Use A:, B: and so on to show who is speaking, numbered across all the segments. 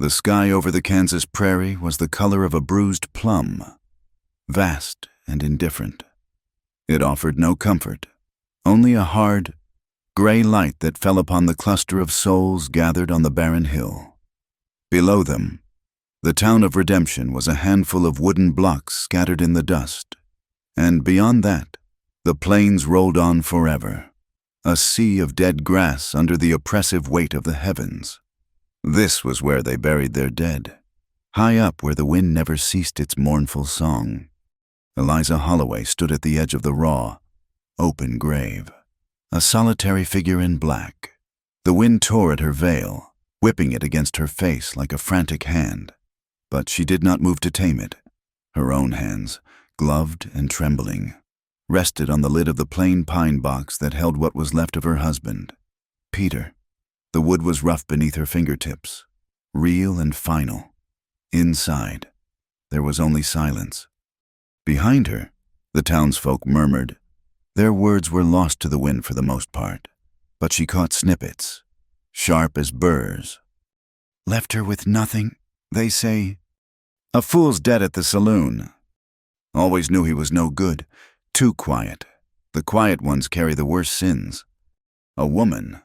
A: The sky over the Kansas prairie was the color of a bruised plum, vast and indifferent. It offered no comfort, only a hard, gray light that fell upon the cluster of souls gathered on the barren hill. Below them, the town of Redemption was a handful of wooden blocks scattered in the dust, and beyond that, the plains rolled on forever, a sea of dead grass under the oppressive weight of the heavens. This was where they buried their dead, high up where the wind never ceased its mournful song. Eliza Holloway stood at the edge of the raw, open grave, a solitary figure in black. The wind tore at her veil, whipping it against her face like a frantic hand, but she did not move to tame it. Her own hands, gloved and trembling, rested on the lid of the plain pine box that held what was left of her husband, Peter. The wood was rough beneath her fingertips, real and final. Inside, there was only silence. Behind her, the townsfolk murmured. Their words were lost to the wind for the most part, but she caught snippets, sharp as burrs. Left her with nothing, they say. A fool's dead at the saloon. Always knew he was no good, too quiet. The quiet ones carry the worst sins. A woman,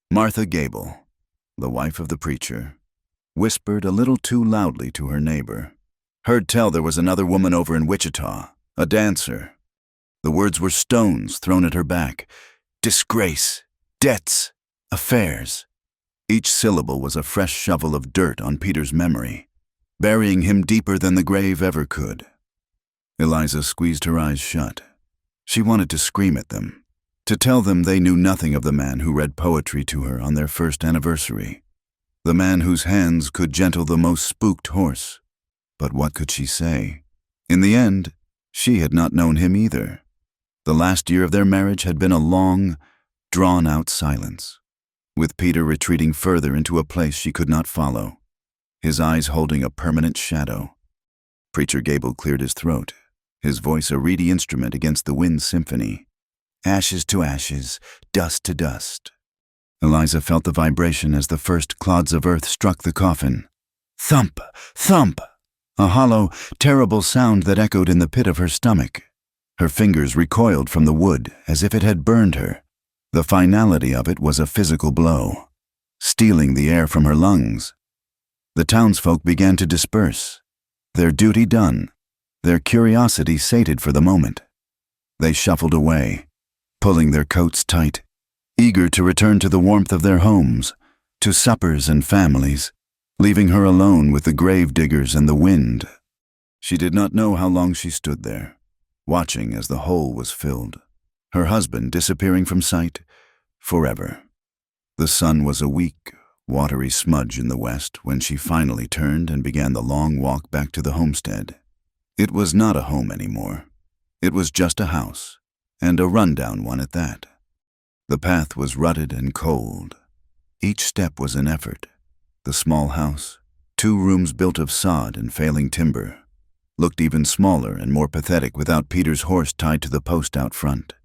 A: Martha Gable, the wife of the preacher, whispered a little too loudly to her neighbor. Heard tell there was another woman over in Wichita, a dancer. The words were stones thrown at her back. Disgrace, debts, affairs. Each syllable was a fresh shovel of dirt on Peter's memory, burying him deeper than the grave ever could. Eliza squeezed her eyes shut. She wanted to scream at them, to tell them they knew nothing of the man who read poetry to her on their first anniversary, the man whose hands could gentle the most spooked horse. But what could she say? In the end, she had not known him either. The last year of their marriage had been a long, drawn-out silence, with Peter retreating further into a place she could not follow, his eyes holding a permanent shadow. Preacher Gable cleared his throat, his voice a reedy instrument against the wind's symphony. Ashes to ashes, dust to dust. Eliza felt the vibration as the first clods of earth struck the coffin. Thump, thump! A hollow, terrible sound that echoed in the pit of her stomach. Her fingers recoiled from the wood as if it had burned her. The finality of it was a physical blow, stealing the air from her lungs. The townsfolk began to disperse, their duty done, their curiosity sated for the moment. They shuffled away, pulling their coats tight, eager to return to the warmth of their homes, to suppers and families, leaving her alone with the grave diggers and the wind. She did not know how long she stood there, watching as the hole was filled, her husband disappearing from sight forever. The sun was a weak, watery smudge in the west when she finally turned and began the long walk back to the homestead. It was not a home anymore. It was just a house, and a rundown one at that. The path was rutted and cold. Each step was an effort. The small house, 2 rooms built of sod and failing timber, looked even smaller and more pathetic without Peter's horse tied to the post out front.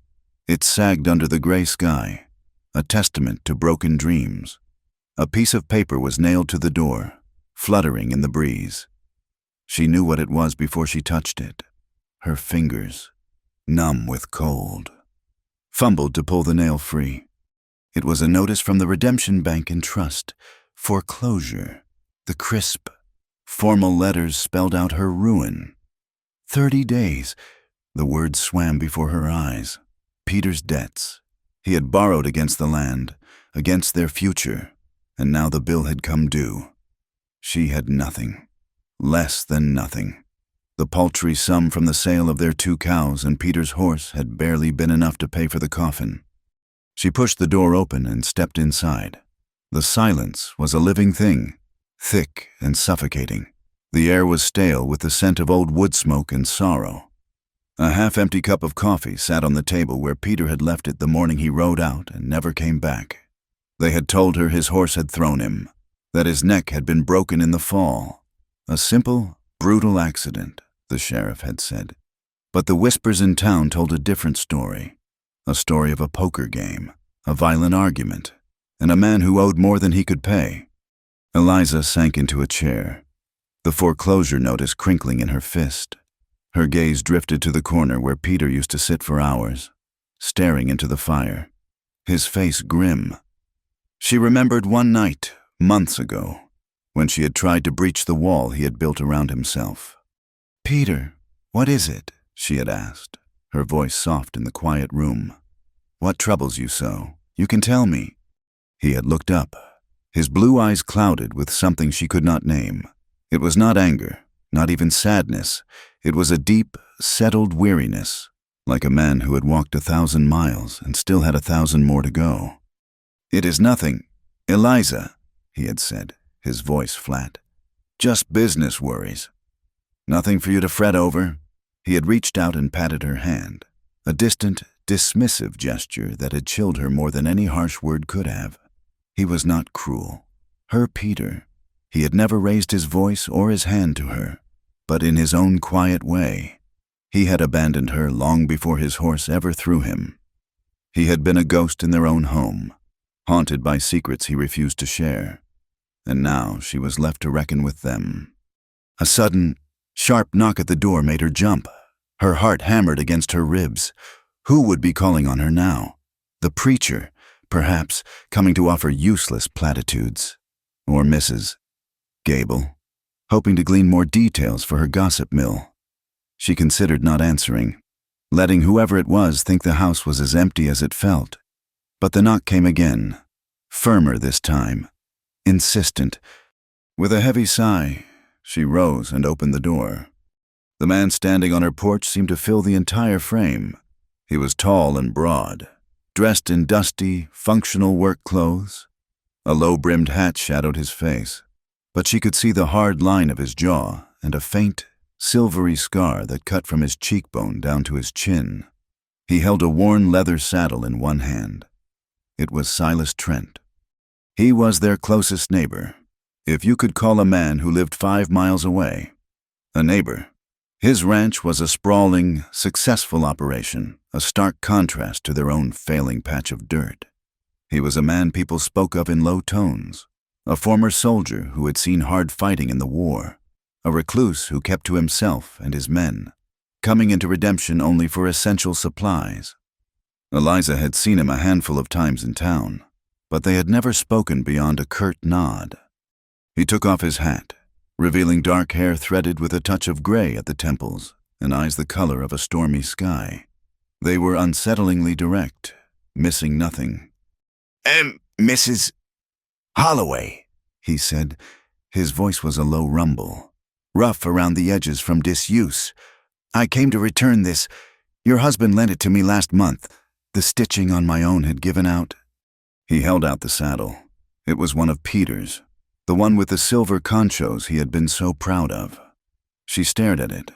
A: It sagged under the gray sky, a testament to broken dreams. A piece of paper was nailed to the door, fluttering in the breeze. She knew what it was before she touched it. Her fingers, numb with cold, fumbled to pull the nail free. It was a notice from the Redemption Bank and Trust. Foreclosure. The crisp, formal letters spelled out her ruin. 30 days. The words swam before her eyes. Peter's debts. He had borrowed against the land, against their future, and now the bill had come due. She had nothing. Less than nothing. The paltry sum from the sale of their 2 cows and Peter's horse had barely been enough to pay for the coffin. She pushed the door open and stepped inside. The silence was a living thing, thick and suffocating. The air was stale with the scent of old wood smoke and sorrow. A half-empty cup of coffee sat on the table where Peter had left it the morning he rode out and never came back. They had told her his horse had thrown him, that his neck had been broken in the fall. A simple, brutal accident, the sheriff had said. But the whispers in town told a different story. A story of a poker game, a violent argument, and a man who owed more than he could pay. Eliza sank into a chair, the foreclosure notice crinkling in her fist. Her gaze drifted to the corner where Peter used to sit for hours, staring into the fire, his face grim. She remembered one night, months ago, when she had tried to breach the wall he had built around himself. "Peter, what is it?" she had asked, her voice soft in the quiet room. "What troubles you so? You can tell me." He had looked up, his blue eyes clouded with something she could not name. It was not anger, not even sadness. It was a deep, settled weariness, like a man who had walked 1,000 miles and still had 1,000 more to go. "It is nothing, Eliza," he had said, his voice flat. "Just business worries. Nothing for you to fret over." He had reached out and patted her hand, a distant, dismissive gesture that had chilled her more than any harsh word could have. He was not cruel. Her Peter. He had never raised his voice or his hand to her, but in his own quiet way. He had abandoned her long before his horse ever threw him. He had been a ghost in their own home, haunted by secrets he refused to share, and now she was left to reckon with them. A sudden, sharp knock at the door made her jump. Her heart hammered against her ribs. Who would be calling on her now? The preacher, perhaps, coming to offer useless platitudes. Or Mrs. Gable, hoping to glean more details for her gossip mill. She considered not answering, letting whoever it was think the house was as empty as it felt. But the knock came again, firmer this time, insistent. With a heavy sigh, she rose and opened the door. The man standing on her porch seemed to fill the entire frame. He was tall and broad, dressed in dusty, functional work clothes. A low-brimmed hat shadowed his face, but she could see the hard line of his jaw and a faint, silvery scar that cut from his cheekbone down to his chin. He held a worn leather saddle in one hand. It was Silas Trent. He was their closest neighbor, if you could call a man who lived 5 miles away a neighbor. His ranch was a sprawling, successful operation, a stark contrast to their own failing patch of dirt. He was a man people spoke of in low tones, a former soldier who had seen hard fighting in the war, a recluse who kept to himself and his men, coming into redemption only for essential supplies. Eliza had seen him a handful of times in town, but they had never spoken beyond a curt nod. He took off his hat, revealing dark hair threaded with a touch of gray at the temples and eyes the color of a stormy sky. They were unsettlingly direct, missing nothing. Mrs. Holloway," he said. His voice was a low rumble, rough around the edges from disuse. "I came to return this. Your husband lent it to me last month. The stitching on my own had given out." He held out the saddle. It was one of Peter's, the one with the silver conchos he had been so proud of. She stared at it,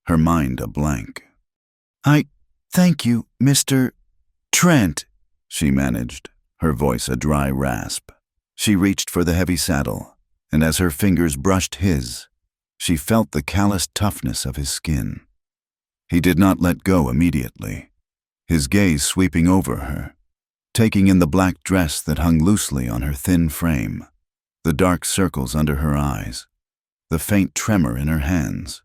A: her mind a blank. "I thank you, Mr. Trent," she managed, her voice a dry rasp. She reached for the heavy saddle, and as her fingers brushed his, she felt the calloused toughness of his skin. He did not let go immediately, his gaze sweeping over her, taking in the black dress that hung loosely on her thin frame, the dark circles under her eyes, the faint tremor in her hands.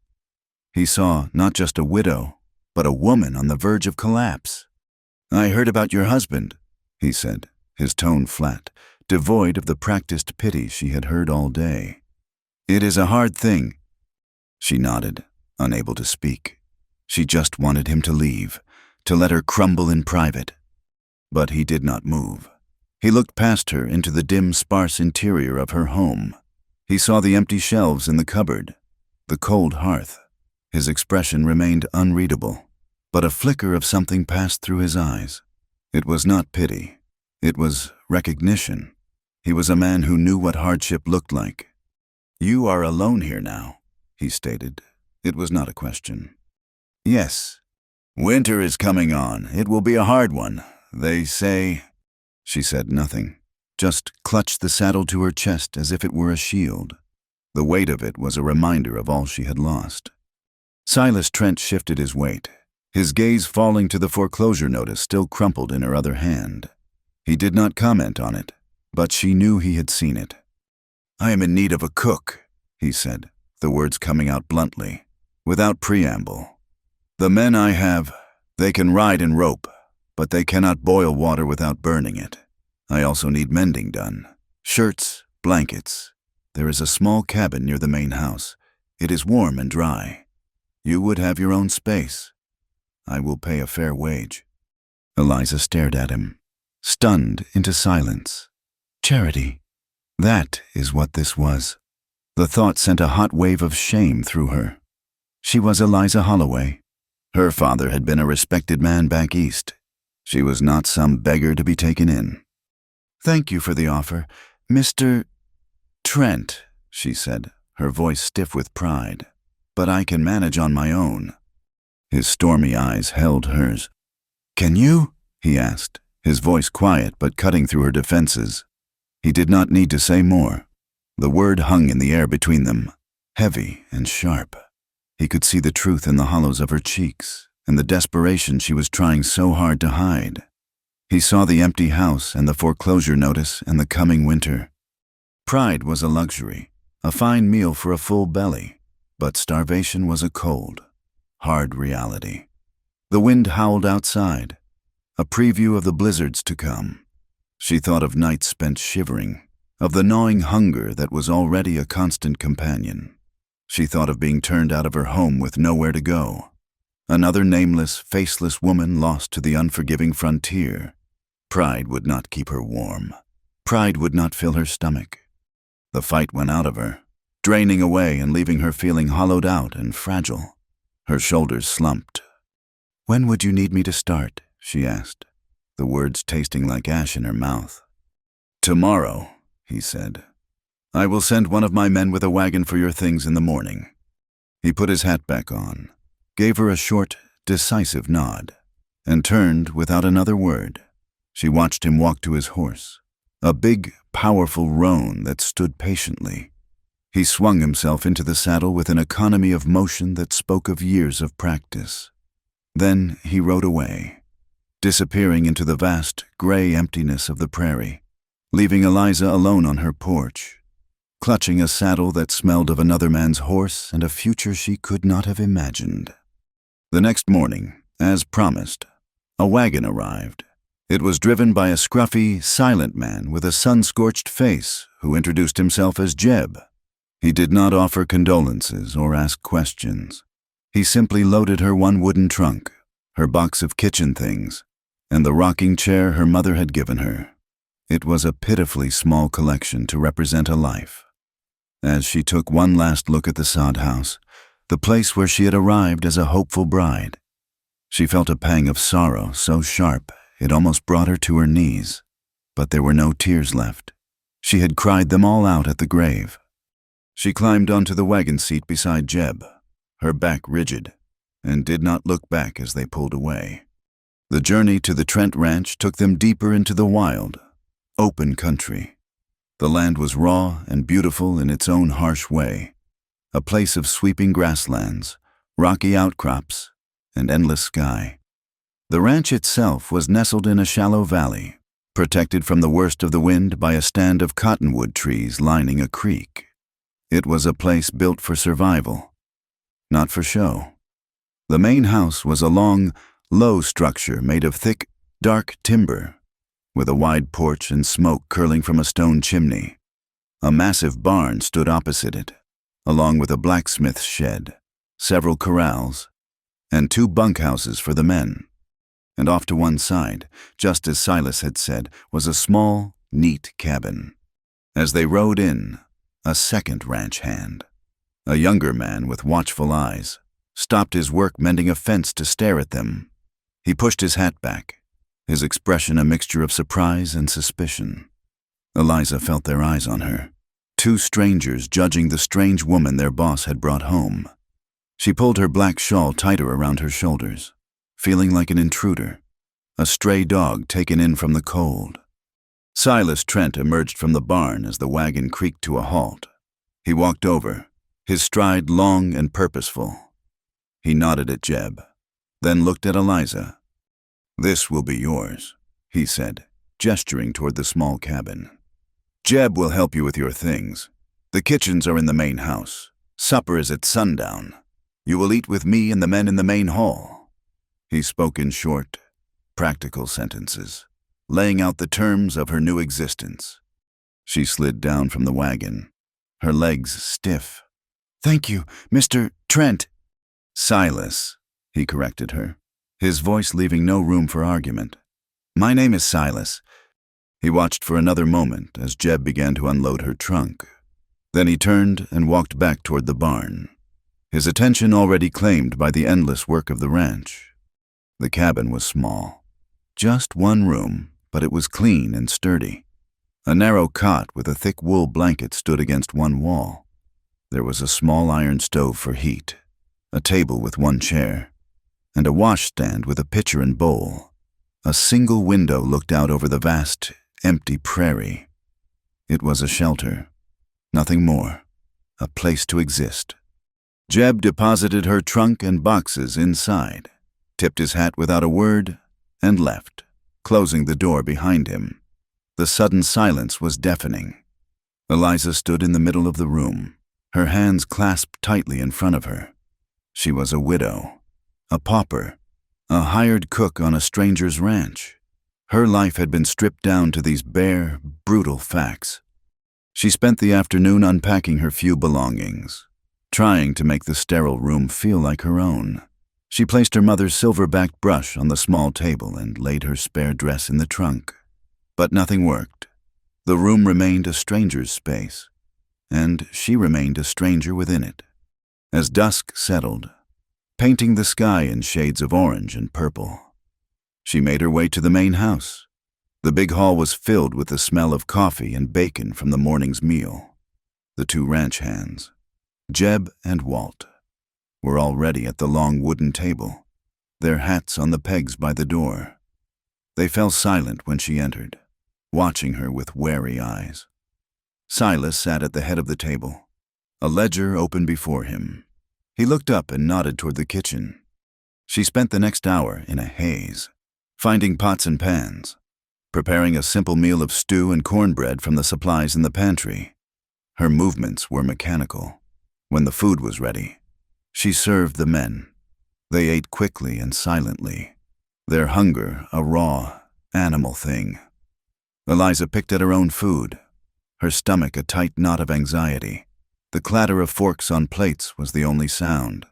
A: He saw not just a widow, but a woman on the verge of collapse. "I heard about your husband," he said, his tone flat, devoid of the practiced pity she had heard all day. "It is a hard thing." She nodded, unable to speak. She just wanted him to leave, to let her crumble in private. But he did not move. He looked past her into the dim, sparse interior of her home. He saw the empty shelves in the cupboard, the cold hearth. His expression remained unreadable, but a flicker of something passed through his eyes. It was not pity. It was recognition. He was a man who knew what hardship looked like. "You are alone here now," he stated. It was not a question. "Yes. Winter is coming on. It will be a hard one. They say—" She said nothing, just clutched the saddle to her chest as if it were a shield. The weight of it was a reminder of all she had lost. Silas Trent shifted his weight, his gaze falling to the foreclosure notice still crumpled in her other hand. He did not comment on it, but she knew he had seen it. "I am in need of a cook," he said, the words coming out bluntly, without preamble. "The men I have, they can ride and rope, but they cannot boil water without burning it. I also need mending done. Shirts, blankets. There is a small cabin near the main house. It is warm and dry. You would have your own space. I will pay a fair wage." Eliza stared at him, stunned into silence. Charity. That is what this was. The thought sent a hot wave of shame through her. She was Eliza Holloway. Her father had been a respected man back east. She was not some beggar to be taken in. "Thank you for the offer, Mr. Trent," she said, her voice stiff with pride. "But I can manage on my own." His stormy eyes held hers. "Can you?" he asked, his voice quiet but cutting through her defenses. He did not need to say more. The word hung in the air between them, heavy and sharp. He could see the truth in the hollows of her cheeks and the desperation she was trying so hard to hide. He saw the empty house and the foreclosure notice and the coming winter. Pride was a luxury, a fine meal for a full belly, but starvation was a cold, hard reality. The wind howled outside, a preview of the blizzards to come. She thought of nights spent shivering, of the gnawing hunger that was already a constant companion. She thought of being turned out of her home with nowhere to go. Another nameless, faceless woman lost to the unforgiving frontier. Pride would not keep her warm. Pride would not fill her stomach. The fight went out of her, draining away and leaving her feeling hollowed out and fragile. Her shoulders slumped. "When would you need me to start?" she asked, the words tasting like ash in her mouth. "Tomorrow," he said. "I will send one of my men with a wagon for your things in the morning." He put his hat back on, gave her a short, decisive nod, and turned without another word. She watched him walk to his horse, a big, powerful roan that stood patiently. He swung himself into the saddle with an economy of motion that spoke of years of practice. Then he rode away, disappearing into the vast, gray emptiness of the prairie, leaving Eliza alone on her porch, clutching a saddle that smelled of another man's horse and a future she could not have imagined. The next morning, as promised, a wagon arrived. It was driven by a scruffy, silent man with a sun-scorched face who introduced himself as Jeb. He did not offer condolences or ask questions. He simply loaded her one wooden trunk, her box of kitchen things, and the rocking chair her mother had given her. It was a pitifully small collection to represent a life. As she took one last look at the sod house, the place where she had arrived as a hopeful bride, she felt a pang of sorrow so sharp it almost brought her to her knees. But there were no tears left. She had cried them all out at the grave. She climbed onto the wagon seat beside Jeb, her back rigid, and did not look back as they pulled away. The journey to the Trent Ranch took them deeper into the wild, open country. The land was raw and beautiful in its own harsh way, a place of sweeping grasslands, rocky outcrops, and endless sky. The ranch itself was nestled in a shallow valley, protected from the worst of the wind by a stand of cottonwood trees lining a creek. It was a place built for survival, not for show. The main house was a long, low structure made of thick, dark timber, with a wide porch and smoke curling from a stone chimney. A massive barn stood opposite it, along with a blacksmith's shed, several corrals, and 2 bunkhouses for the men. And off to one side, just as Silas had said, was a small, neat cabin. As they rode in, a second ranch hand, a younger man with watchful eyes, stopped his work mending a fence to stare at them. He pushed his hat back, his expression a mixture of surprise and suspicion. Eliza felt their eyes on her, 2 strangers judging the strange woman their boss had brought home. She pulled her black shawl tighter around her shoulders, feeling like an intruder, a stray dog taken in from the cold. Silas Trent emerged from the barn as the wagon creaked to a halt. He walked over, his stride long and purposeful. He nodded at Jeb, then looked at Eliza. "This will be yours," he said, gesturing toward the small cabin. "Jeb will help you with your things. The kitchens are in the main house. Supper is at sundown. You will eat with me and the men in the main hall." He spoke in short, practical sentences, laying out the terms of her new existence. She slid down from the wagon, her legs stiff. "Thank you, Mr. Trent." "Silas," he corrected her, his voice leaving no room for argument. "My name is Silas." He watched for another moment as Jeb began to unload her trunk. Then he turned and walked back toward the barn, his attention already claimed by the endless work of the ranch. The cabin was small. Just one room, but it was clean and sturdy. A narrow cot with a thick wool blanket stood against one wall. There was a small iron stove for heat, a table with one chair, and a washstand with a pitcher and bowl. A single window looked out over the vast, empty prairie. It was a shelter. Nothing more. A place to exist. Jeb deposited her trunk and boxes inside, tipped his hat without a word, and left, closing the door behind him. The sudden silence was deafening. Eliza stood in the middle of the room, her hands clasped tightly in front of her. She was a widow, a pauper, a hired cook on a stranger's ranch. Her life had been stripped down to these bare, brutal facts. She spent the afternoon unpacking her few belongings, trying to make the sterile room feel like her own. She placed her mother's silver-backed brush on the small table and laid her spare dress in the trunk. But nothing worked. The room remained a stranger's space, and she remained a stranger within it. As dusk settled, painting the sky in shades of orange and purple, she made her way to the main house. The big hall was filled with the smell of coffee and bacon from the morning's meal. The two ranch hands, Jeb and Walt, were already at the long wooden table, their hats on the pegs by the door. They fell silent when she entered, watching her with wary eyes. Silas sat at the head of the table, a ledger open before him. He looked up and nodded toward the kitchen. She spent the next hour in a haze, finding pots and pans, preparing a simple meal of stew and cornbread from the supplies in the pantry. Her movements were mechanical. When the food was ready, she served the men. They ate quickly and silently, their hunger a raw, animal thing. Eliza picked at her own food, her stomach a tight knot of anxiety. The clatter of forks on plates was the only sound.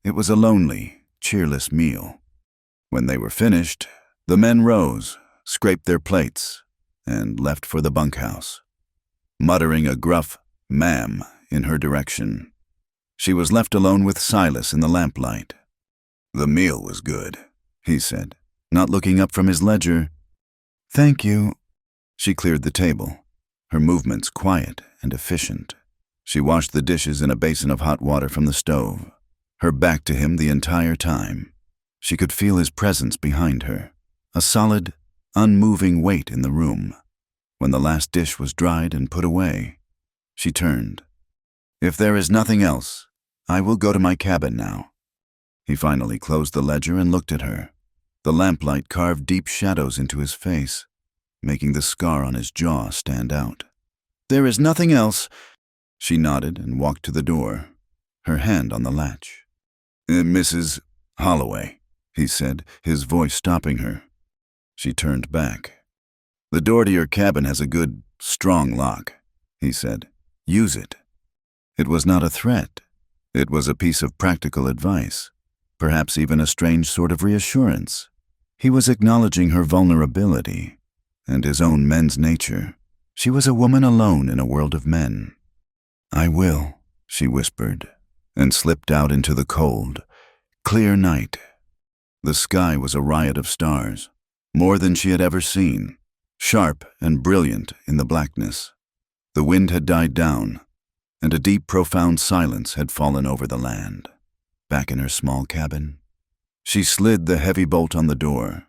A: It was a lonely, cheerless meal. When they were finished, the men rose, scraped their plates, and left for the bunkhouse, muttering a gruff "ma'am" in her direction. She was left alone with Silas in the lamplight. "The meal was good," he said, not looking up from his ledger. "Thank you." She cleared the table, her movements quiet and efficient. She washed the dishes in a basin of hot water from the stove, her back to him the entire time. She could feel his presence behind her, a solid, unmoving weight in the room. When the last dish was dried and put away, she turned. "If there is nothing else, I will go to my cabin now." He finally closed the ledger and looked at her. The lamplight carved deep shadows into his face, making the scar on his jaw stand out. "There is nothing else." She nodded and walked to the door, her hand on the latch. "Mrs. Holloway," he said, his voice stopping her. She turned back. "The door to your cabin has a good, strong lock," he said. "Use it." It was not a threat. It was a piece of practical advice, perhaps even a strange sort of reassurance. He was acknowledging her vulnerability and his own men's nature. She was a woman alone in a world of men. "I will," she whispered, and slipped out into the cold, clear night. The sky was a riot of stars, more than she had ever seen, sharp and brilliant in the blackness. The wind had died down, and a deep, profound silence had fallen over the land. Back in her small cabin, she slid the heavy bolt on the door.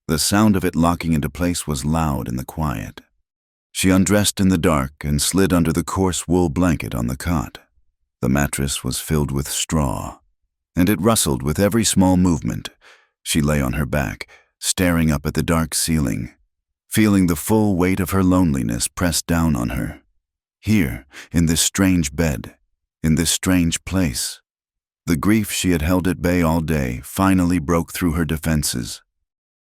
A: The sound of it locking into place was loud in the quiet. She undressed in the dark and slid under the coarse wool blanket on the cot. The mattress was filled with straw, and it rustled with every small movement. She lay on her back, staring up at the dark ceiling, feeling the full weight of her loneliness pressed down on her. Here, in this strange bed, in this strange place. The grief she had held at bay all day finally broke through her defenses.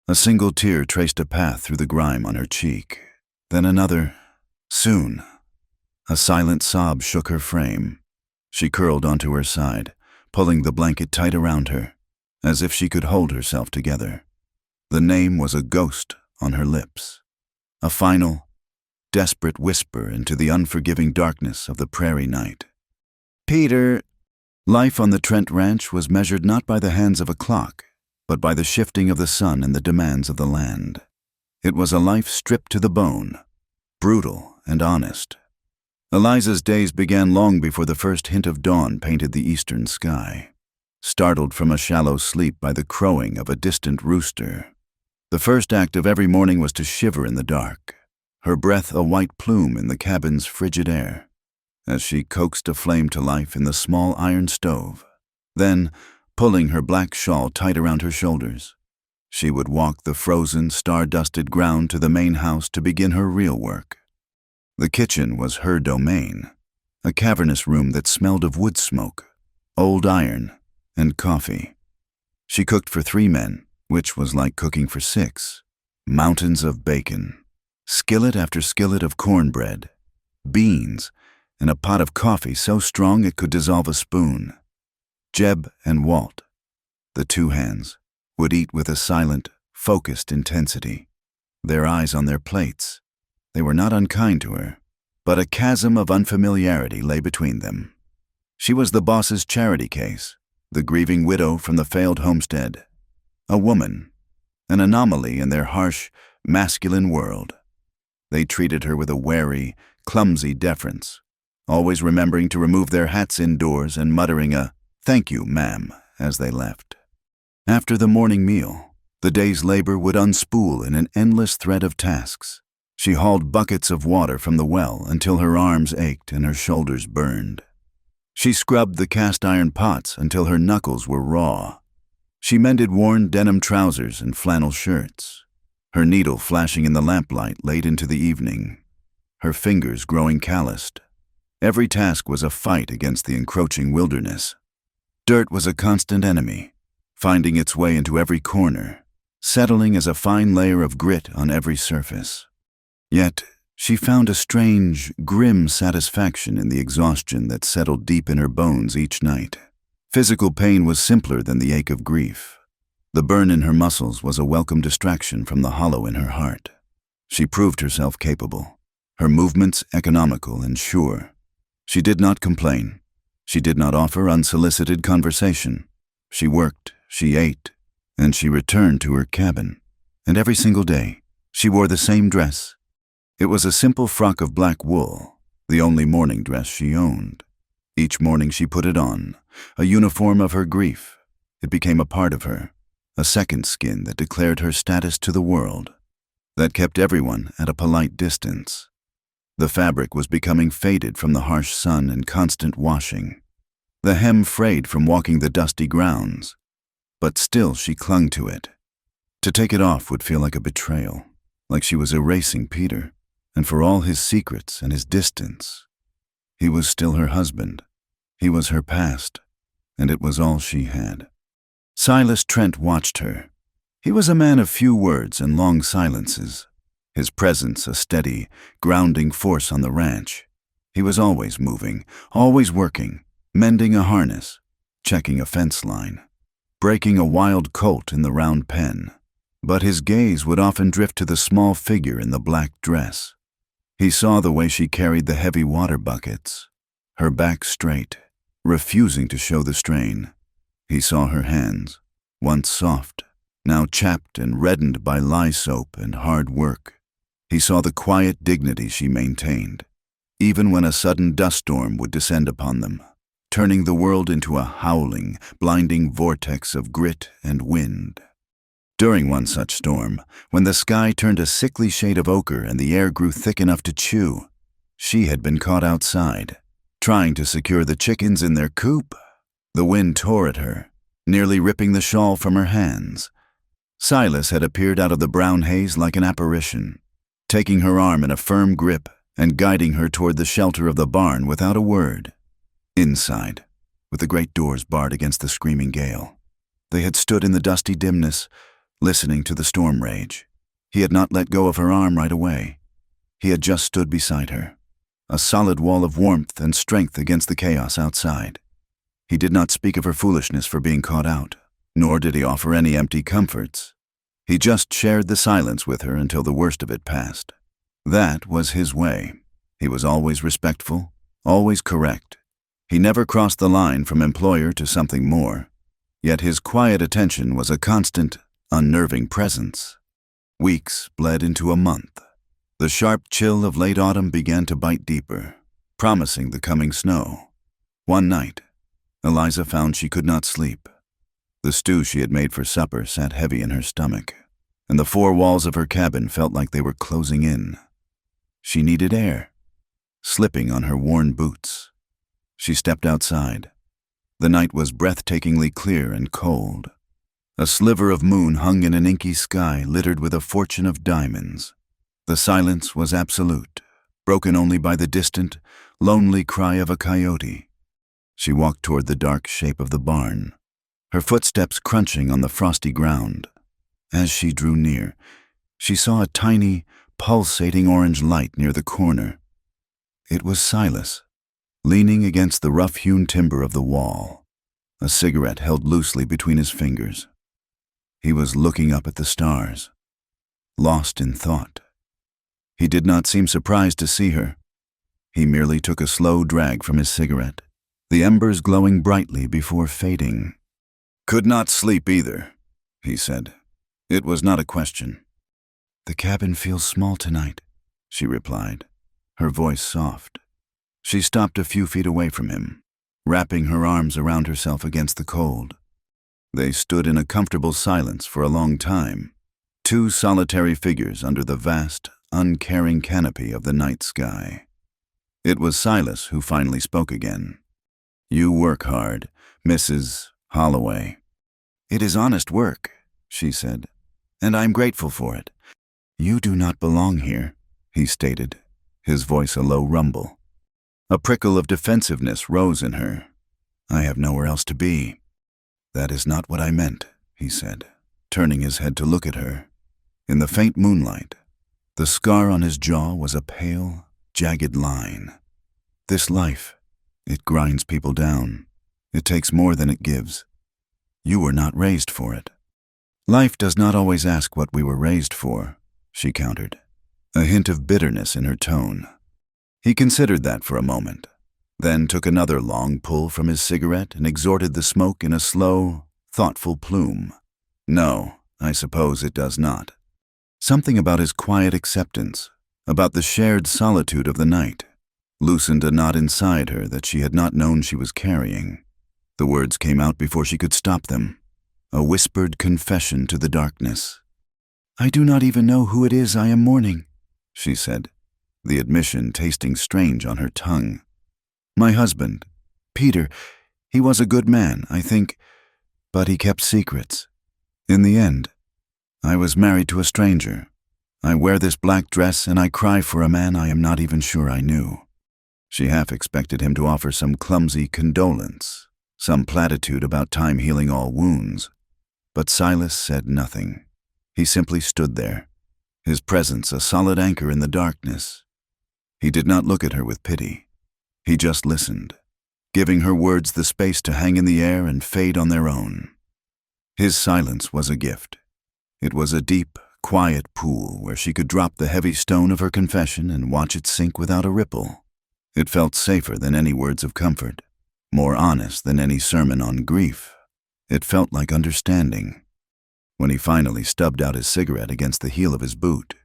A: A single tear traced a path through the grime on her cheek. Then another, soon. A silent sob shook her frame. She curled onto her side, pulling the blanket tight around her, as if she could hold herself together. The name was a ghost on her lips. A final, desperate whisper into the unforgiving darkness of the prairie night. Peter. Life on the Trent Ranch was measured not by the hands of a clock, but by the shifting of the sun and the demands of the land. It was a life stripped to the bone, brutal and honest. Eliza's days began long before the first hint of dawn painted the eastern sky. Startled from a shallow sleep by the crowing of a distant rooster, the first act of every morning was to shiver in the dark, her breath a white plume in the cabin's frigid air, as she coaxed a flame to life in the small iron stove. Then, pulling her black shawl tight around her shoulders, she would walk the frozen, star-dusted ground to the main house to begin her real work. The kitchen was her domain, a cavernous room that smelled of wood smoke, old iron, and coffee. She cooked for 3 men, which was like cooking for 6. Mountains of bacon, skillet after skillet of cornbread, beans, and a pot of coffee so strong it could dissolve a spoon. Jeb and Walt, the 2 hands, would eat with a silent, focused intensity, their eyes on their plates. They were not unkind to her, but a chasm of unfamiliarity lay between them. She was the boss's charity case, the grieving widow from the failed homestead, a woman, an anomaly in their harsh, masculine world. They treated her with a wary, clumsy deference, always remembering to remove their hats indoors and muttering a "Thank you, ma'am," as they left. After the morning meal, the day's labor would unspool in an endless thread of tasks. She hauled buckets of water from the well until her arms ached and her shoulders burned. She scrubbed the cast-iron pots until her knuckles were raw. She mended worn denim trousers and flannel shirts, her needle flashing in the lamplight late into the evening, her fingers growing calloused. Every task was a fight against the encroaching wilderness. Dirt was a constant enemy, finding its way into every corner, settling as a fine layer of grit on every surface. Yet, she found a strange, grim satisfaction in the exhaustion that settled deep in her bones each night. Physical pain was simpler than the ache of grief. The burn in her muscles was a welcome distraction from the hollow in her heart. She proved herself capable, her movements economical and sure. She did not complain. She did not offer unsolicited conversation. She worked, she ate, and she returned to her cabin. And every single day, she wore the same dress. It was a simple frock of black wool, the only morning dress she owned. Each morning she put it on, a uniform of her grief. It became a part of her, a second skin that declared her status to the world, that kept everyone at a polite distance. The fabric was becoming faded from the harsh sun and constant washing, the hem frayed from walking the dusty grounds, but still she clung to it. To take it off would feel like a betrayal, like she was erasing Peter. And for all his secrets and his distance, he was still her husband. He was her past, and it was all she had. Silas Trent watched her. He was a man of few words and long silences, his presence a steady, grounding force on the ranch. He was always moving, always working, mending a harness, checking a fence line, breaking a wild colt in the round pen. But his gaze would often drift to the small figure in the black dress. He saw the way she carried the heavy water buckets, her back straight, refusing to show the strain. He saw her hands, once soft, now chapped and reddened by lye soap and hard work. He saw the quiet dignity she maintained, even when a sudden dust storm would descend upon them, turning the world into a howling, blinding vortex of grit and wind. During one such storm, when the sky turned a sickly shade of ochre and the air grew thick enough to chew, she had been caught outside, trying to secure the chickens in their coop. The wind tore at her, nearly ripping the shawl from her hands. Silas had appeared out of the brown haze like an apparition, taking her arm in a firm grip and guiding her toward the shelter of the barn without a word. Inside, with the great doors barred against the screaming gale, they had stood in the dusty dimness, listening to the storm rage. He had not let go of her arm right away. He had just stood beside her, a solid wall of warmth and strength against the chaos outside. He did not speak of her foolishness for being caught out, nor did he offer any empty comforts. He just shared the silence with her until the worst of it passed. That was his way. He was always respectful, always correct. He never crossed the line from employer to something more. Yet his quiet attention was a constant, unnerving presence. Weeks bled into a month. The sharp chill of late autumn began to bite deeper, promising the coming snow. One night, Eliza found she could not sleep. The stew she had made for supper sat heavy in her stomach, and the four walls of her cabin felt like they were closing in. She needed air. Slipping on her worn boots, she stepped outside. The night was breathtakingly clear and cold. A sliver of moon hung in an inky sky littered with a fortune of diamonds. The silence was absolute, broken only by the distant, lonely cry of a coyote. She walked toward the dark shape of the barn, her footsteps crunching on the frosty ground. As she drew near, she saw a tiny, pulsating orange light near the corner. It was Silas, leaning against the rough-hewn timber of the wall, a cigarette held loosely between his fingers. He was looking up at the stars, lost in thought. He did not seem surprised to see her. He merely took a slow drag from his cigarette, the embers glowing brightly before fading. "Could not sleep either," he said. It was not a question. "The cabin feels small tonight," she replied, her voice soft. She stopped a few feet away from him, wrapping her arms around herself against the cold. They stood in a comfortable silence for a long time, two solitary figures under the vast, uncaring canopy of the night sky. It was Silas who finally spoke again. "You work hard, Mrs. Holloway." "It is honest work," she said, "and I am grateful for it." "You do not belong here," he stated, his voice a low rumble. A prickle of defensiveness rose in her. "I have nowhere else to be." "That is not what I meant," he said, turning his head to look at her. In the faint moonlight, the scar on his jaw was a pale, jagged line. "This life, it grinds people down. It takes more than it gives. You were not raised for it." "Life does not always ask what we were raised for," she countered, a hint of bitterness in her tone. He considered that for a moment, then took another long pull from his cigarette and exhorted the smoke in a slow, thoughtful plume. "No, I suppose it does not." Something about his quiet acceptance, about the shared solitude of the night, loosened a knot inside her that she had not known she was carrying. The words came out before she could stop them, a whispered confession to the darkness. "I do not even know who it is I am mourning," she said, the admission tasting strange on her tongue. "My husband, Peter, he was a good man, I think, but he kept secrets. In the end, I was married to a stranger. I wear this black dress and I cry for a man I am not even sure I knew." She half expected him to offer some clumsy condolence, some platitude about time healing all wounds. But Silas said nothing. He simply stood there, his presence a solid anchor in the darkness. He did not look at her with pity. He just listened, giving her words the space to hang in the air and fade on their own. His silence was a gift. It was a deep, quiet pool where she could drop the heavy stone of her confession and watch it sink without a ripple. It felt safer than any words of comfort, more honest than any sermon on grief. It felt like understanding. When he finally stubbed out his cigarette against the heel of his boot,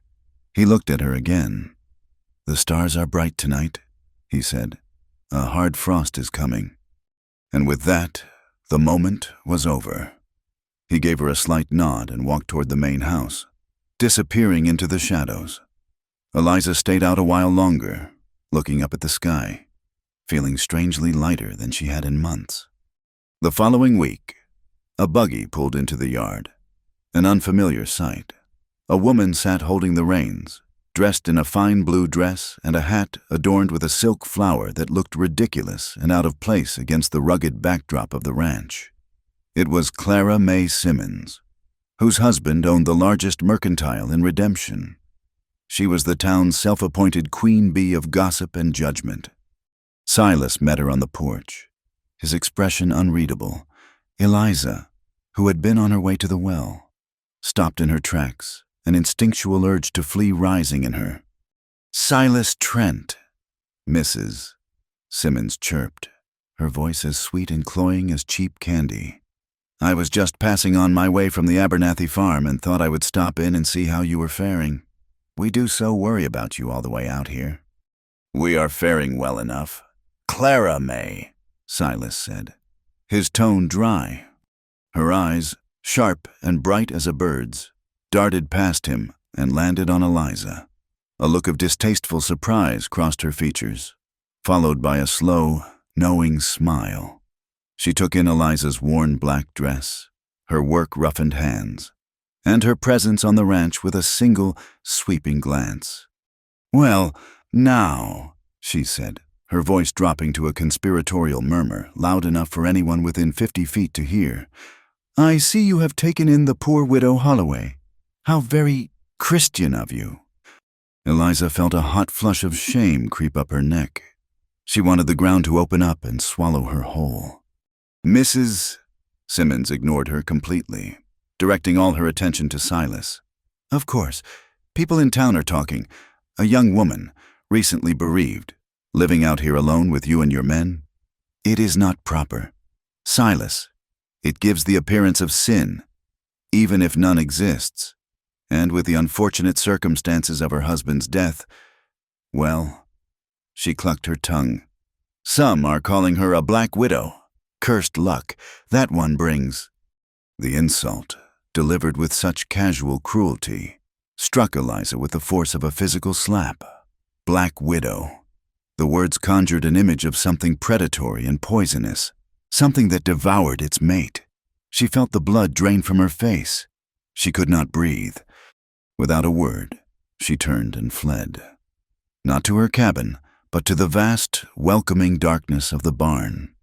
A: he looked at her again. "The stars are bright tonight," he said. "A hard frost is coming." And with that, the moment was over. He gave her a slight nod and walked toward the main house, disappearing into the shadows. Eliza stayed out a while longer, looking up at the sky, feeling strangely lighter than she had in months. The following week, a buggy pulled into the yard, an unfamiliar sight. A woman sat holding the reins, dressed in a fine blue dress and a hat adorned with a silk flower that looked ridiculous and out of place against the rugged backdrop of the ranch. It was Clara Mae Simmons, whose husband owned the largest mercantile in Redemption. She was the town's self-appointed queen bee of gossip and judgment. Silas met her on the porch, his expression unreadable. Eliza, who had been on her way to the well, stopped in her tracks, an instinctual urge to flee rising in her. "Silas Trent, Mrs." Simmons chirped, her voice as sweet and cloying as cheap candy. "I was just passing on my way from the Abernathy farm and thought I would stop in and see how you were faring. We do so worry about you all the way out here." "We are faring well enough. Clara Mae," Silas said, his tone dry. Her eyes, sharp and bright as a bird's, darted past him and landed on Eliza. A look of distasteful surprise crossed her features, followed by a slow, knowing smile. She took in Eliza's worn black dress, her work-roughened hands, and her presence on the ranch with a single, sweeping glance. "Well, now," she said, her voice dropping to a conspiratorial murmur, loud enough for anyone within 50 feet to hear. "I see you have taken in the poor widow Holloway. How very Christian of you." Eliza felt a hot flush of shame creep up her neck. She wanted the ground to open up and swallow her whole. "Mrs." Simmons ignored her completely, directing all her attention to Silas. "Of course, people in town are talking. A young woman, recently bereaved, living out here alone with you and your men. It is not proper. Silas, it gives the appearance of sin, even if none exists. And with the unfortunate circumstances of her husband's death, well," she clucked her tongue, "some are calling her a black widow. Cursed luck, that one brings." The insult, delivered with such casual cruelty, struck Eliza with the force of a physical slap. Black widow. The words conjured an image of something predatory and poisonous, something that devoured its mate. She felt the blood drain from her face. She could not breathe. Without a word, she turned and fled. Not to her cabin, but to the vast, welcoming darkness of the barn.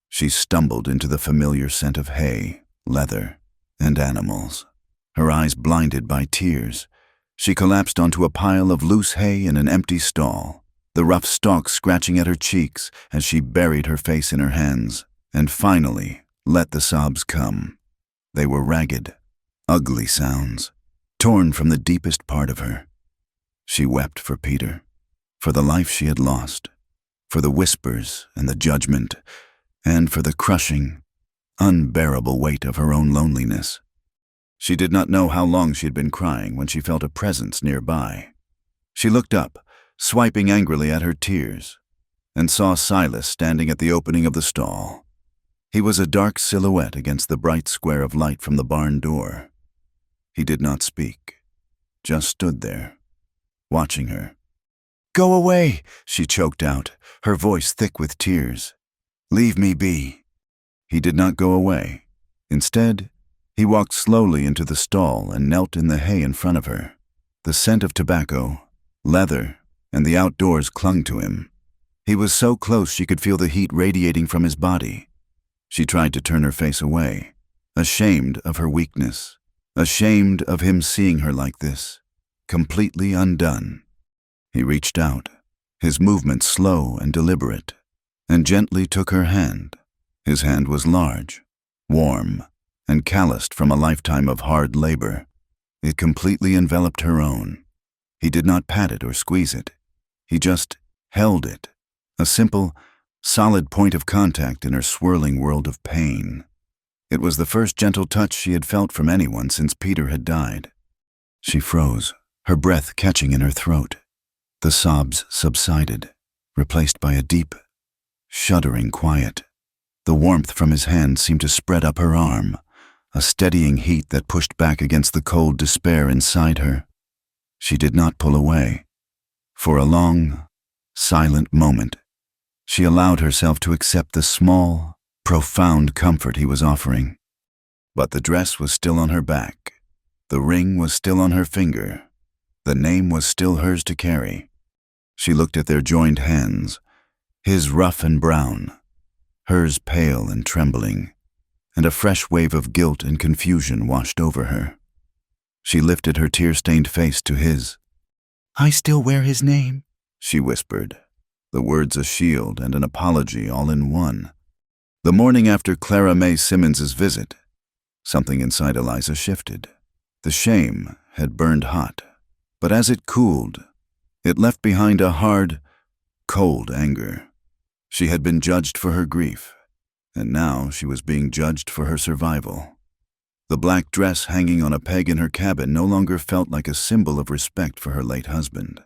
A: She stumbled into the familiar scent of hay, leather, and animals. Her eyes blinded by tears, she collapsed onto a pile of loose hay in an empty stall, the rough stalks scratching at her cheeks as she buried her face in her hands, and finally let the sobs come. They were ragged, ugly sounds, torn from the deepest part of her. She wept for Peter, for the life she had lost, for the whispers and the judgment, and for the crushing, unbearable weight of her own loneliness. She did not know how long she had been crying when she felt a presence nearby. She looked up, swiping angrily at her tears, and saw Silas standing at the opening of the stall. He was a dark silhouette against the bright square of light from the barn door. He did not speak, just stood there, watching her. "Go away," she choked out, her voice thick with tears. "Leave me be." He did not go away. Instead, he walked slowly into the stall and knelt in the hay in front of her. The scent of tobacco, leather, and the outdoors clung to him. He was so close she could feel the heat radiating from his body. She tried to turn her face away, ashamed of her weakness, ashamed of him seeing her like this, completely undone. He reached out, his movement slow and deliberate, and gently took her hand. His hand was large, warm, and calloused from a lifetime of hard labor. It completely enveloped her own. He did not pat it or squeeze it. He just held it, a simple, solid point of contact in her swirling world of pain. It was the first gentle touch she had felt from anyone since Peter had died. She froze, her breath catching in her throat. The sobs subsided, replaced by a deep, shuddering quiet. The warmth from his hand seemed to spread up her arm, a steadying heat that pushed back against the cold despair inside her. She did not pull away. For a long, silent moment, she allowed herself to accept the small, profound comfort he was offering. But the dress was still on her back. The ring was still on her finger. The name was still hers to carry. She looked at their joined hands, his rough and brown, hers pale and trembling, and a fresh wave of guilt and confusion washed over her. She lifted her tear-stained face to his. "I still wear his name," she whispered, the words a shield and an apology all in one. The morning after Clara May Simmons's visit, something inside Eliza shifted. The shame had burned hot, but as it cooled, it left behind a hard, cold anger. She had been judged for her grief, and now she was being judged for her survival. The black dress hanging on a peg in her cabin no longer felt like a symbol of respect for her late husband.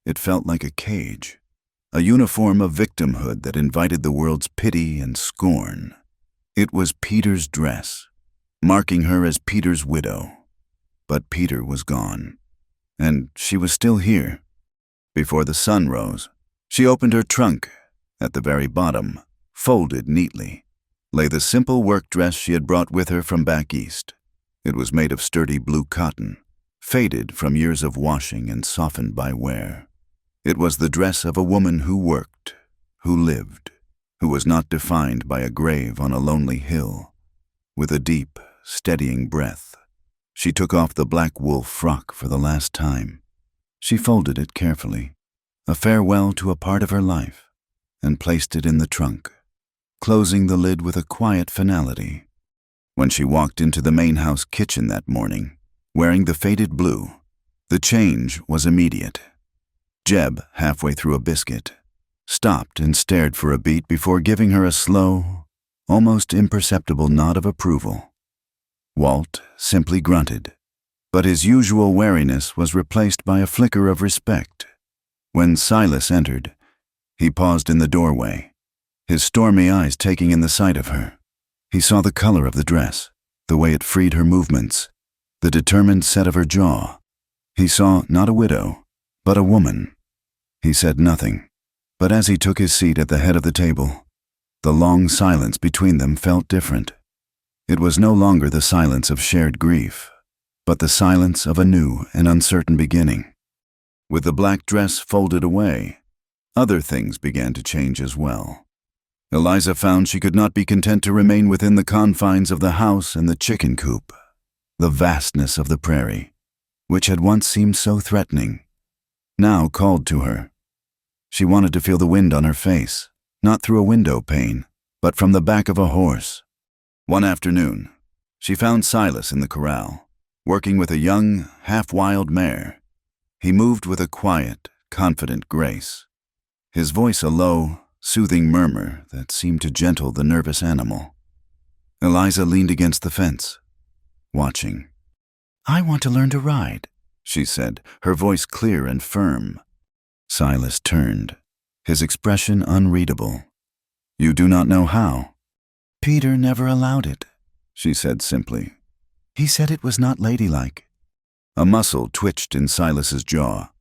A: It felt like a cage, a uniform of victimhood that invited the world's pity and scorn. It was Peter's dress, marking her as Peter's widow. But Peter was gone, and she was still here. Before the sun rose, she opened her trunk. At the very bottom, folded neatly, lay the simple work dress she had brought with her from back east. It was made of sturdy blue cotton, faded from years of washing and softened by wear. It was the dress of a woman who worked, who lived, who was not defined by a grave on a lonely hill. With a deep, steadying breath, she took off the black wool frock for the last time. She folded it carefully, a farewell to a part of her life, and placed it in the trunk, closing the lid with a quiet finality. When she walked into the main house kitchen that morning, wearing the faded blue, the change was immediate. Jeb, halfway through a biscuit, stopped and stared for a beat before giving her a slow, almost imperceptible nod of approval. Walt simply grunted, but his usual wariness was replaced by a flicker of respect. When Silas entered, he paused in the doorway, his stormy eyes taking in the sight of her. He saw the color of the dress, the way it freed her movements, the determined set of her jaw. He saw not a widow, but a woman. He said nothing, but as he took his seat at the head of the table, the long silence between them felt different. It was no longer the silence of shared grief, but the silence of a new and uncertain beginning. With the black dress folded away, other things began to change as well. Eliza found she could not be content to remain within the confines of the house and the chicken coop. The vastness of the prairie, which had once seemed so threatening, now called to her. She wanted to feel the wind on her face, not through a window pane, but from the back of a horse. One afternoon, she found Silas in the corral, working with a young, half-wild mare. He moved with a quiet, confident grace, his voice a low, soothing murmur that seemed to gentle the nervous animal. Eliza leaned against the fence, watching. "I want to learn to ride," she said, her voice clear and firm. Silas turned, his expression unreadable. "You do not know how?" "Peter never allowed it," she said simply. "He said it was not ladylike." A muscle twitched in Silas's jaw.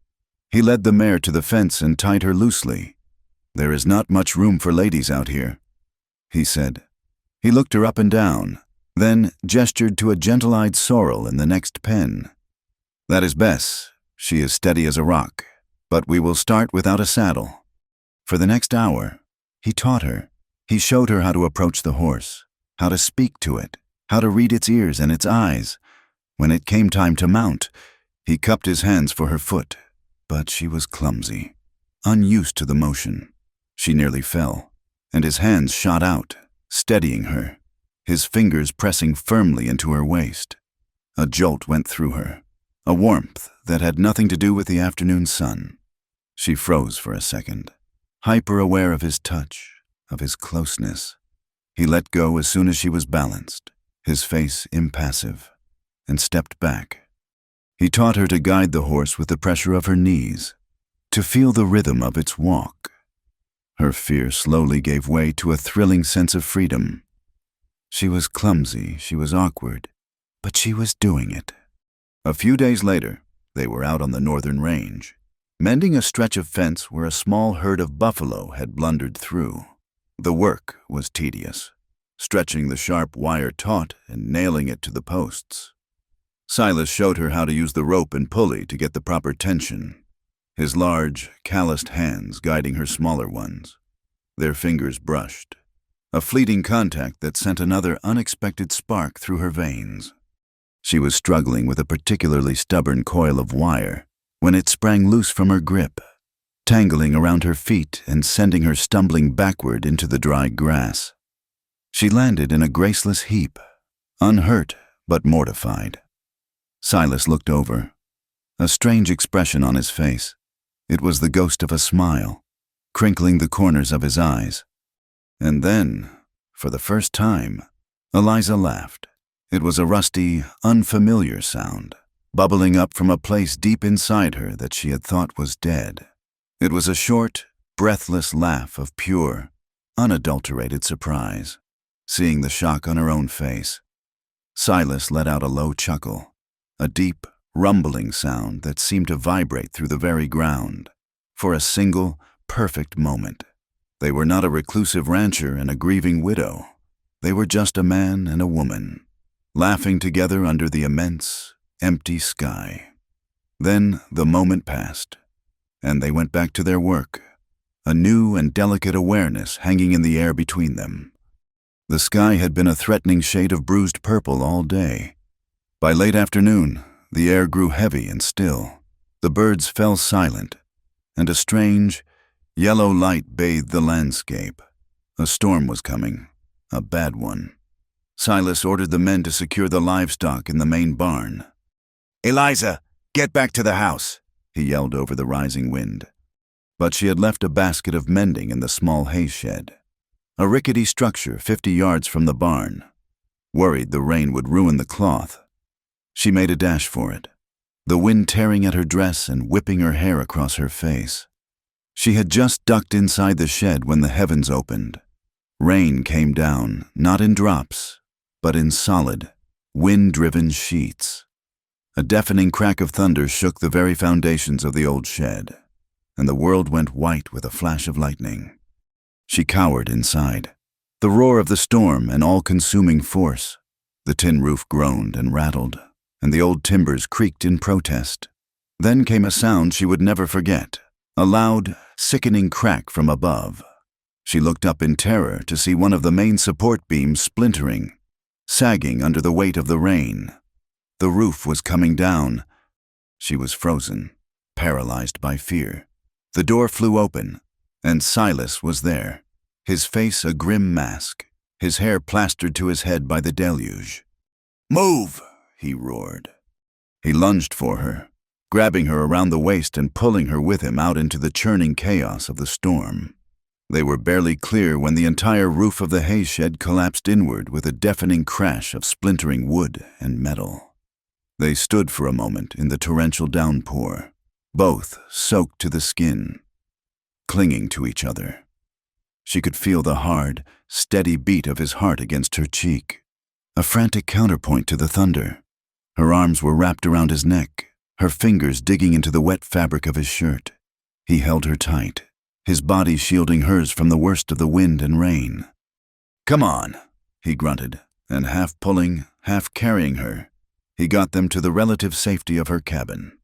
A: He led the mare to the fence and tied her loosely. "There is not much room for ladies out here," he said. He looked her up and down, then gestured to a gentle-eyed sorrel in the next pen. "That is Bess. She is steady as a rock, but we will start without a saddle." For the next hour, he taught her. He showed her how to approach the horse, how to speak to it, how to read its ears and its eyes. When it came time to mount, he cupped his hands for her foot, but she was clumsy, unused to the motion. She nearly fell, and his hands shot out, steadying her, his fingers pressing firmly into her waist. A jolt went through her, a warmth that had nothing to do with the afternoon sun. She froze for a second, hyper-aware of his touch, of his closeness. He let go as soon as she was balanced, his face impassive, and stepped back. He taught her to guide the horse with the pressure of her knees, to feel the rhythm of its walk. Her fear slowly gave way to a thrilling sense of freedom. She was clumsy, she was awkward, but she was doing it. A few days later, they were out on the northern range, mending a stretch of fence where a small herd of buffalo had blundered through. The work was tedious, stretching the sharp wire taut and nailing it to the posts. Silas showed her how to use the rope and pulley to get the proper tension, his large, calloused hands guiding her smaller ones. Their fingers brushed, a fleeting contact that sent another unexpected spark through her veins. She was struggling with a particularly stubborn coil of wire when it sprang loose from her grip, tangling around her feet and sending her stumbling backward into the dry grass. She landed in a graceless heap, unhurt but mortified. Silas looked over, a strange expression on his face. It was the ghost of a smile, crinkling the corners of his eyes. And then, for the first time, Eliza laughed. It was a rusty, unfamiliar sound, bubbling up from a place deep inside her that she had thought was dead. It was a short, breathless laugh of pure, unadulterated surprise. Seeing the shock on her own face, Silas let out a low chuckle, a deep, rumbling sound that seemed to vibrate through the very ground. For a single, perfect moment, they were not a reclusive rancher and a grieving widow. They were just a man and a woman, laughing together under the immense, empty sky. Then the moment passed, and they went back to their work, a new and delicate awareness hanging in the air between them. The sky had been a threatening shade of bruised purple all day. By late afternoon, the air grew heavy and still. The birds fell silent, and a strange, yellow light bathed the landscape. A storm was coming, a bad one. Silas ordered the men to secure the livestock in the main barn. "Eliza, get back to the house," he yelled over the rising wind. But she had left a basket of mending in the small hay shed, a rickety structure 50 yards from the barn. Worried the rain would ruin the cloth, she made a dash for it, the wind tearing at her dress and whipping her hair across her face. She had just ducked inside the shed when the heavens opened. Rain came down, not in drops, but in solid, wind-driven sheets. A deafening crack of thunder shook the very foundations of the old shed, and the world went white with a flash of lightning. She cowered inside. The roar of the storm, an all-consuming force. The tin roof groaned and rattled, and the old timbers creaked in protest. Then came a sound she would never forget, a loud, sickening crack from above. She looked up in terror to see one of the main support beams splintering, sagging under the weight of the rain. The roof was coming down. She was frozen, paralyzed by fear. The door flew open, and Silas was there, his face a grim mask, his hair plastered to his head by the deluge. "Move!" he roared. He lunged for her, grabbing her around the waist and pulling her with him out into the churning chaos of the storm. They were barely clear when the entire roof of the hay shed collapsed inward with a deafening crash of splintering wood and metal. They stood for a moment in the torrential downpour, both soaked to the skin, clinging to each other. She could feel the hard, steady beat of his heart against her cheek, a frantic counterpoint to the thunder. Her arms were wrapped around his neck, her fingers digging into the wet fabric of his shirt. He held her tight, his body shielding hers from the worst of the wind and rain. "Come on," he grunted, and half pulling, half carrying her, he got them to the relative safety of her cabin.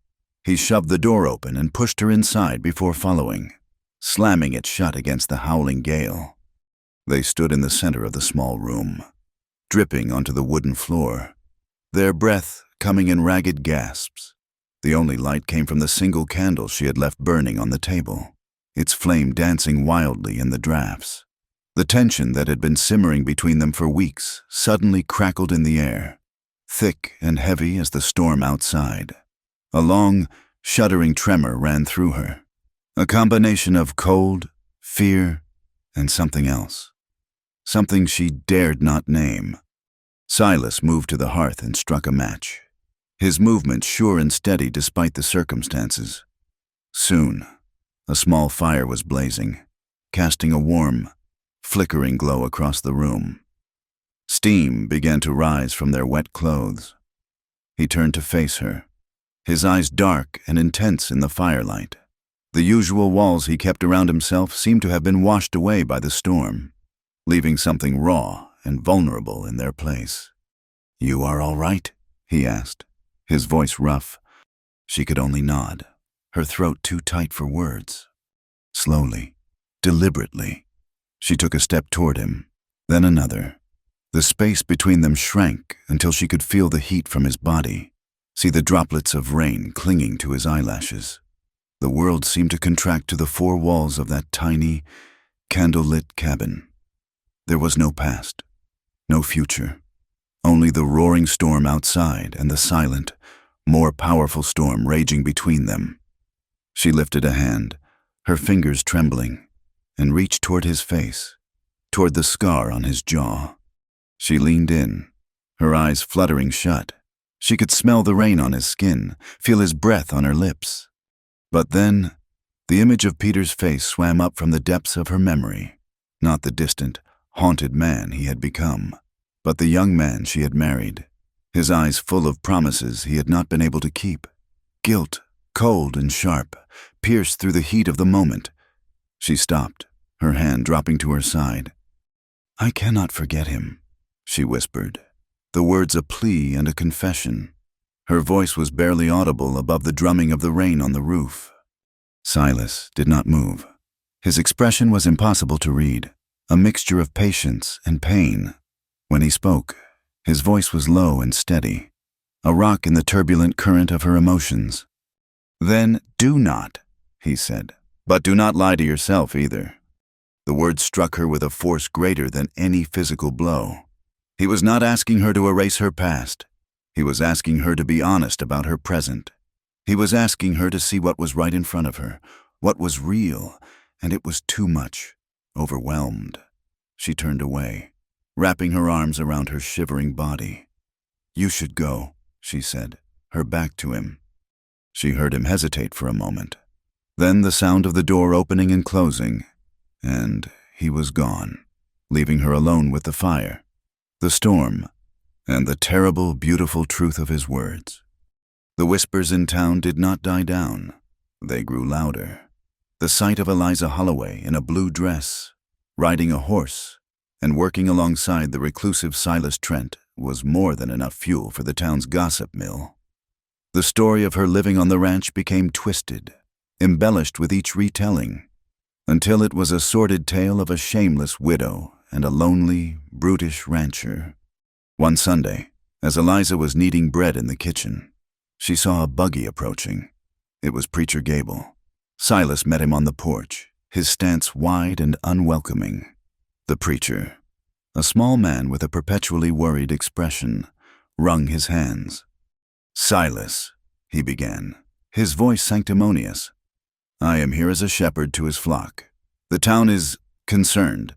A: He shoved the door open and pushed her inside before following, slamming it shut against the howling gale. They stood in the center of the small room, dripping onto the wooden floor, their breath coming in ragged gasps. The only light came from the single candle she had left burning on the table, its flame dancing wildly in the drafts. The tension that had been simmering between them for weeks suddenly crackled in the air, thick and heavy as the storm outside. A long, shuddering tremor ran through her, a combination of cold, fear, and something else. Something she dared not name. Silas moved to the hearth and struck a match, his movement sure and steady despite the circumstances. Soon, a small fire was blazing, casting a warm, flickering glow across the room. Steam began to rise from their wet clothes. He turned to face her, his eyes dark and intense in the firelight. The usual walls he kept around himself seemed to have been washed away by the storm, leaving something raw and vulnerable in their place. "You are all right?" he asked. his voice rough. She could only nod, her throat too tight for words. Slowly, deliberately, she took a step toward him, then another. The space between them shrank until she could feel the heat from his body, see the droplets of rain clinging to his eyelashes. The world seemed to contract to the four walls of that tiny, candle-lit cabin. There was no past, no future, only the roaring storm outside and the silent, more powerful storm raging between them. She lifted a hand, her fingers trembling, and reached toward his face, toward the scar on his jaw. She leaned in, her eyes fluttering shut. She could smell the rain on his skin, feel his breath on her lips. But then, the image of Peter's face swam up from the depths of her memory, not the distant, haunted man he had become, but the young man she had married, his eyes full of promises he had not been able to keep. Guilt, cold and sharp, pierced through the heat of the moment. She stopped, her hand dropping to her side. "I cannot forget him," she whispered, the words a plea and a confession. Her voice was barely audible above the drumming of the rain on the roof. Silas did not move. His expression was impossible to read, a mixture of patience and pain. When he spoke, his voice was low and steady, a rock in the turbulent current of her emotions. "Then do not," he said, "but do not lie to yourself either." The words struck her with a force greater than any physical blow. He was not asking her to erase her past. He was asking her to be honest about her present. He was asking her to see what was right in front of her, what was real, and it was too much. Overwhelmed, she turned away, wrapping her arms around her shivering body. "You should go," she said, her back to him. She heard him hesitate for a moment. Then the sound of the door opening and closing, and he was gone, leaving her alone with the fire, the storm, and the terrible, beautiful truth of his words. The whispers in town did not die down. They grew louder. The sight of Eliza Holloway in a blue dress, riding a horse, and working alongside the reclusive Silas Trent was more than enough fuel for the town's gossip mill. The story of her living on the ranch became twisted, embellished with each retelling, until it was a sordid tale of a shameless widow and a lonely, brutish rancher. One Sunday, as Eliza was kneading bread in the kitchen, she saw a buggy approaching. It was Preacher Gable. Silas met him on the porch, his stance wide and unwelcoming. The preacher, a small man with a perpetually worried expression, wrung his hands. "Silas," he began, his voice sanctimonious, "I am here as a shepherd to his flock. The town is concerned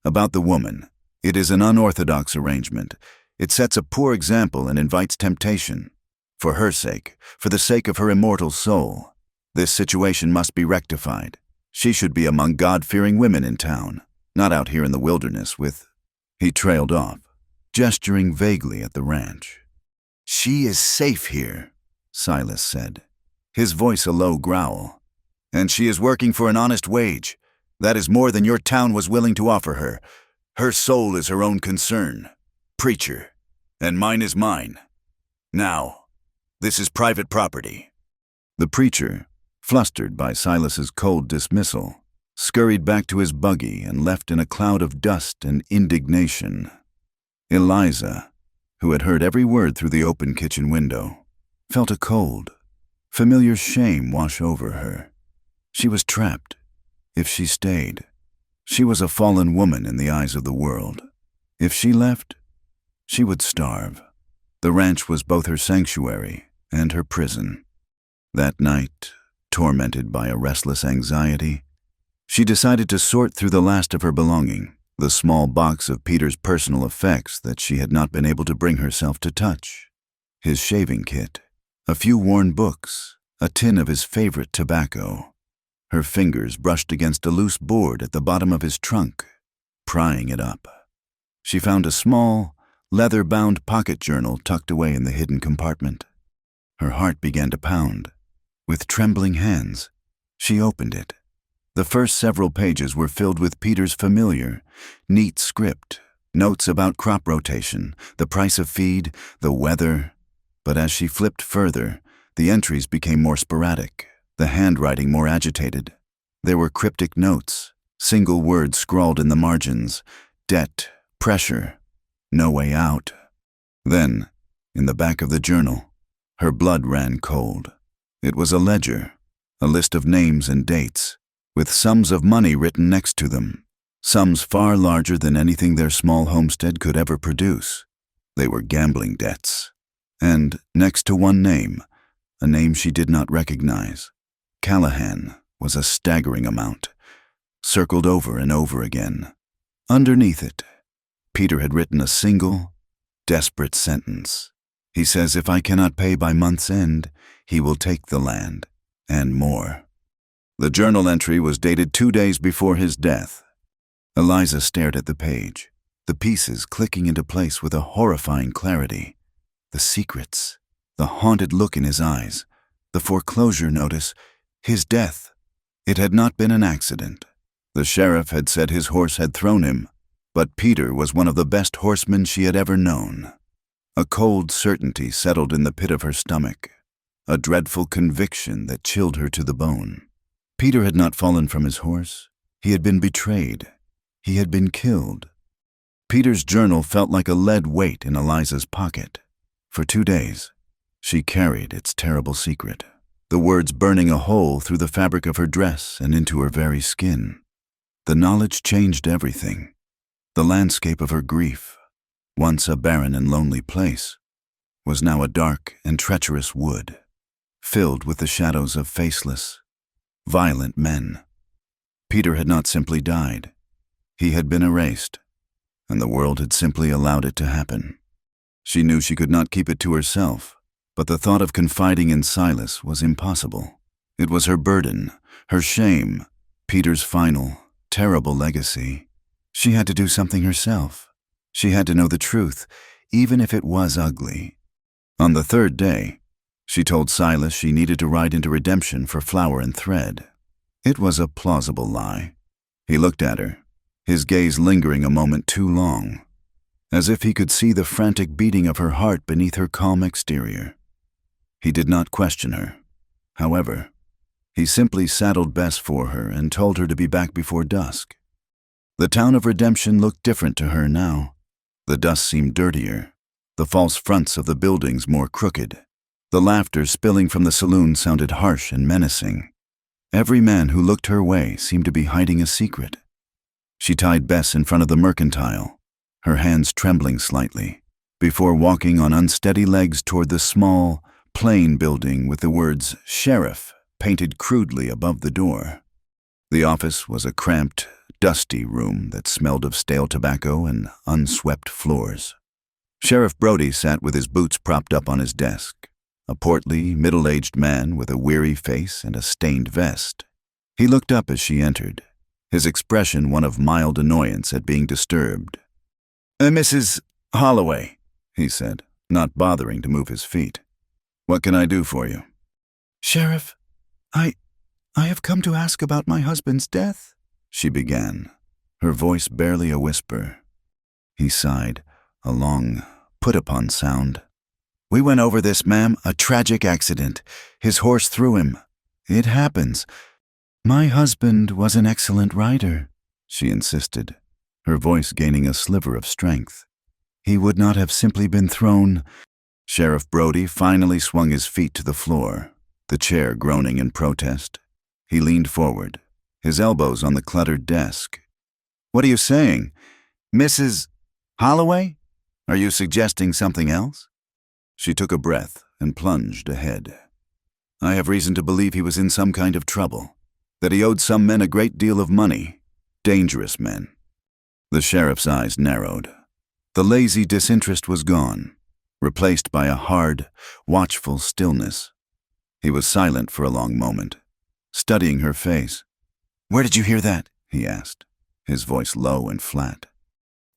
A: about the woman. It is an unorthodox arrangement. It sets a poor example and invites temptation. For her sake, for the sake of her immortal soul, this situation must be rectified. She should be among God-fearing women in town, not out here in the wilderness with—" He trailed off, gesturing vaguely at the ranch. "She is safe here," Silas said, his voice a low growl. "And she is working for an honest wage. That is more than your town was willing to offer her. Her soul is her own concern, preacher, and mine is mine. Now, this is private property." The preacher, flustered by Silas's cold dismissal, scurried back to his buggy and left in a cloud of dust and indignation. Eliza, who had heard every word through the open kitchen window, felt a cold, familiar shame wash over her. She was trapped. If she stayed, she was a fallen woman in the eyes of the world. If she left, she would starve. The ranch was both her sanctuary and her prison. That night, tormented by a restless anxiety, she decided to sort through the last of her belonging, the small box of Peter's personal effects that she had not been able to bring herself to touch. His shaving kit, a few worn books, a tin of his favorite tobacco. Her fingers brushed against a loose board at the bottom of his trunk, prying it up. She found a small, leather-bound pocket journal tucked away in the hidden compartment. Her heart began to pound. With trembling hands, she opened it. The first several pages were filled with Peter's familiar, neat script, notes about crop rotation, the price of feed, the weather. But as she flipped further, the entries became more sporadic, the handwriting more agitated. There were cryptic notes, single words scrawled in the margins: debt, pressure, no way out. Then, in the back of the journal, her blood ran cold. It was a ledger, a list of names and dates, with sums of money written next to them, sums far larger than anything their small homestead could ever produce. They were gambling debts. And next to one name, a name she did not recognize, Callahan, was a staggering amount, circled over and over again. Underneath it, Peter had written a single, desperate sentence. He says if I cannot pay by month's end, he will take the land, and more. The journal entry was dated 2 days before his death. Eliza stared at the page, the pieces clicking into place with a horrifying clarity. The secrets, the haunted look in his eyes, the foreclosure notice, his death. It had not been an accident. The sheriff had said his horse had thrown him, but Peter was one of the best horsemen she had ever known. A cold certainty settled in the pit of her stomach, a dreadful conviction that chilled her to the bone. Peter had not fallen from his horse. He had been betrayed. He had been killed. Peter's journal felt like a lead weight in Eliza's pocket. For 2 days, she carried its terrible secret, the words burning a hole through the fabric of her dress and into her very skin. The knowledge changed everything. The landscape of her grief, once a barren and lonely place, was now a dark and treacherous wood, filled with the shadows of faceless, violent men. Peter had not simply died. He had been erased, and the world had simply allowed it to happen. She knew she could not keep it to herself, but the thought of confiding in Silas was impossible. It was her burden, her shame, Peter's final, terrible legacy. She had to do something herself. She had to know the truth, even if it was ugly. On the 3rd day, she told Silas she needed to ride into Redemption for flour and thread. It was a plausible lie. He looked at her, his gaze lingering a moment too long, as if he could see the frantic beating of her heart beneath her calm exterior. He did not question her. However, he simply saddled Bess for her and told her to be back before dusk. The town of Redemption looked different to her now. The dust seemed dirtier, the false fronts of the buildings more crooked. The laughter spilling from the saloon sounded harsh and menacing. Every man who looked her way seemed to be hiding a secret. She tied Bess in front of the mercantile, her hands trembling slightly, before walking on unsteady legs toward the small, plain building with the words "Sheriff" painted crudely above the door. The office was a cramped, dusty room that smelled of stale tobacco and unswept floors. Sheriff Brody sat with his boots propped up on his desk, a portly, middle-aged man with a weary face and a stained vest. He looked up as she entered, his expression one of mild annoyance at being disturbed. "Mrs. Holloway," he said, not bothering to move his feet. "What can I do for you?"
B: "Sheriff, I have come to ask about my husband's death,"
A: she began, her voice barely a whisper. He sighed, a long, put-upon sound. "We went over this, ma'am. A tragic accident. His horse threw him. It happens."
B: "My husband was an excellent rider,"
A: she insisted, her voice gaining a sliver of strength. "He would not have simply been thrown." Sheriff Brody finally swung his feet to the floor, the chair groaning in protest. He leaned forward, his elbows on the cluttered desk. "What are you saying? Mrs. Holloway? Are you suggesting something else?" She took a breath and plunged ahead. "I have reason to believe he was in some kind of trouble, that he owed some men a great deal of money, dangerous men." The sheriff's eyes narrowed. The lazy disinterest was gone, replaced by a hard, watchful stillness. He was silent for a long moment, studying her face. "Where did you hear that?" he asked, his voice low and flat.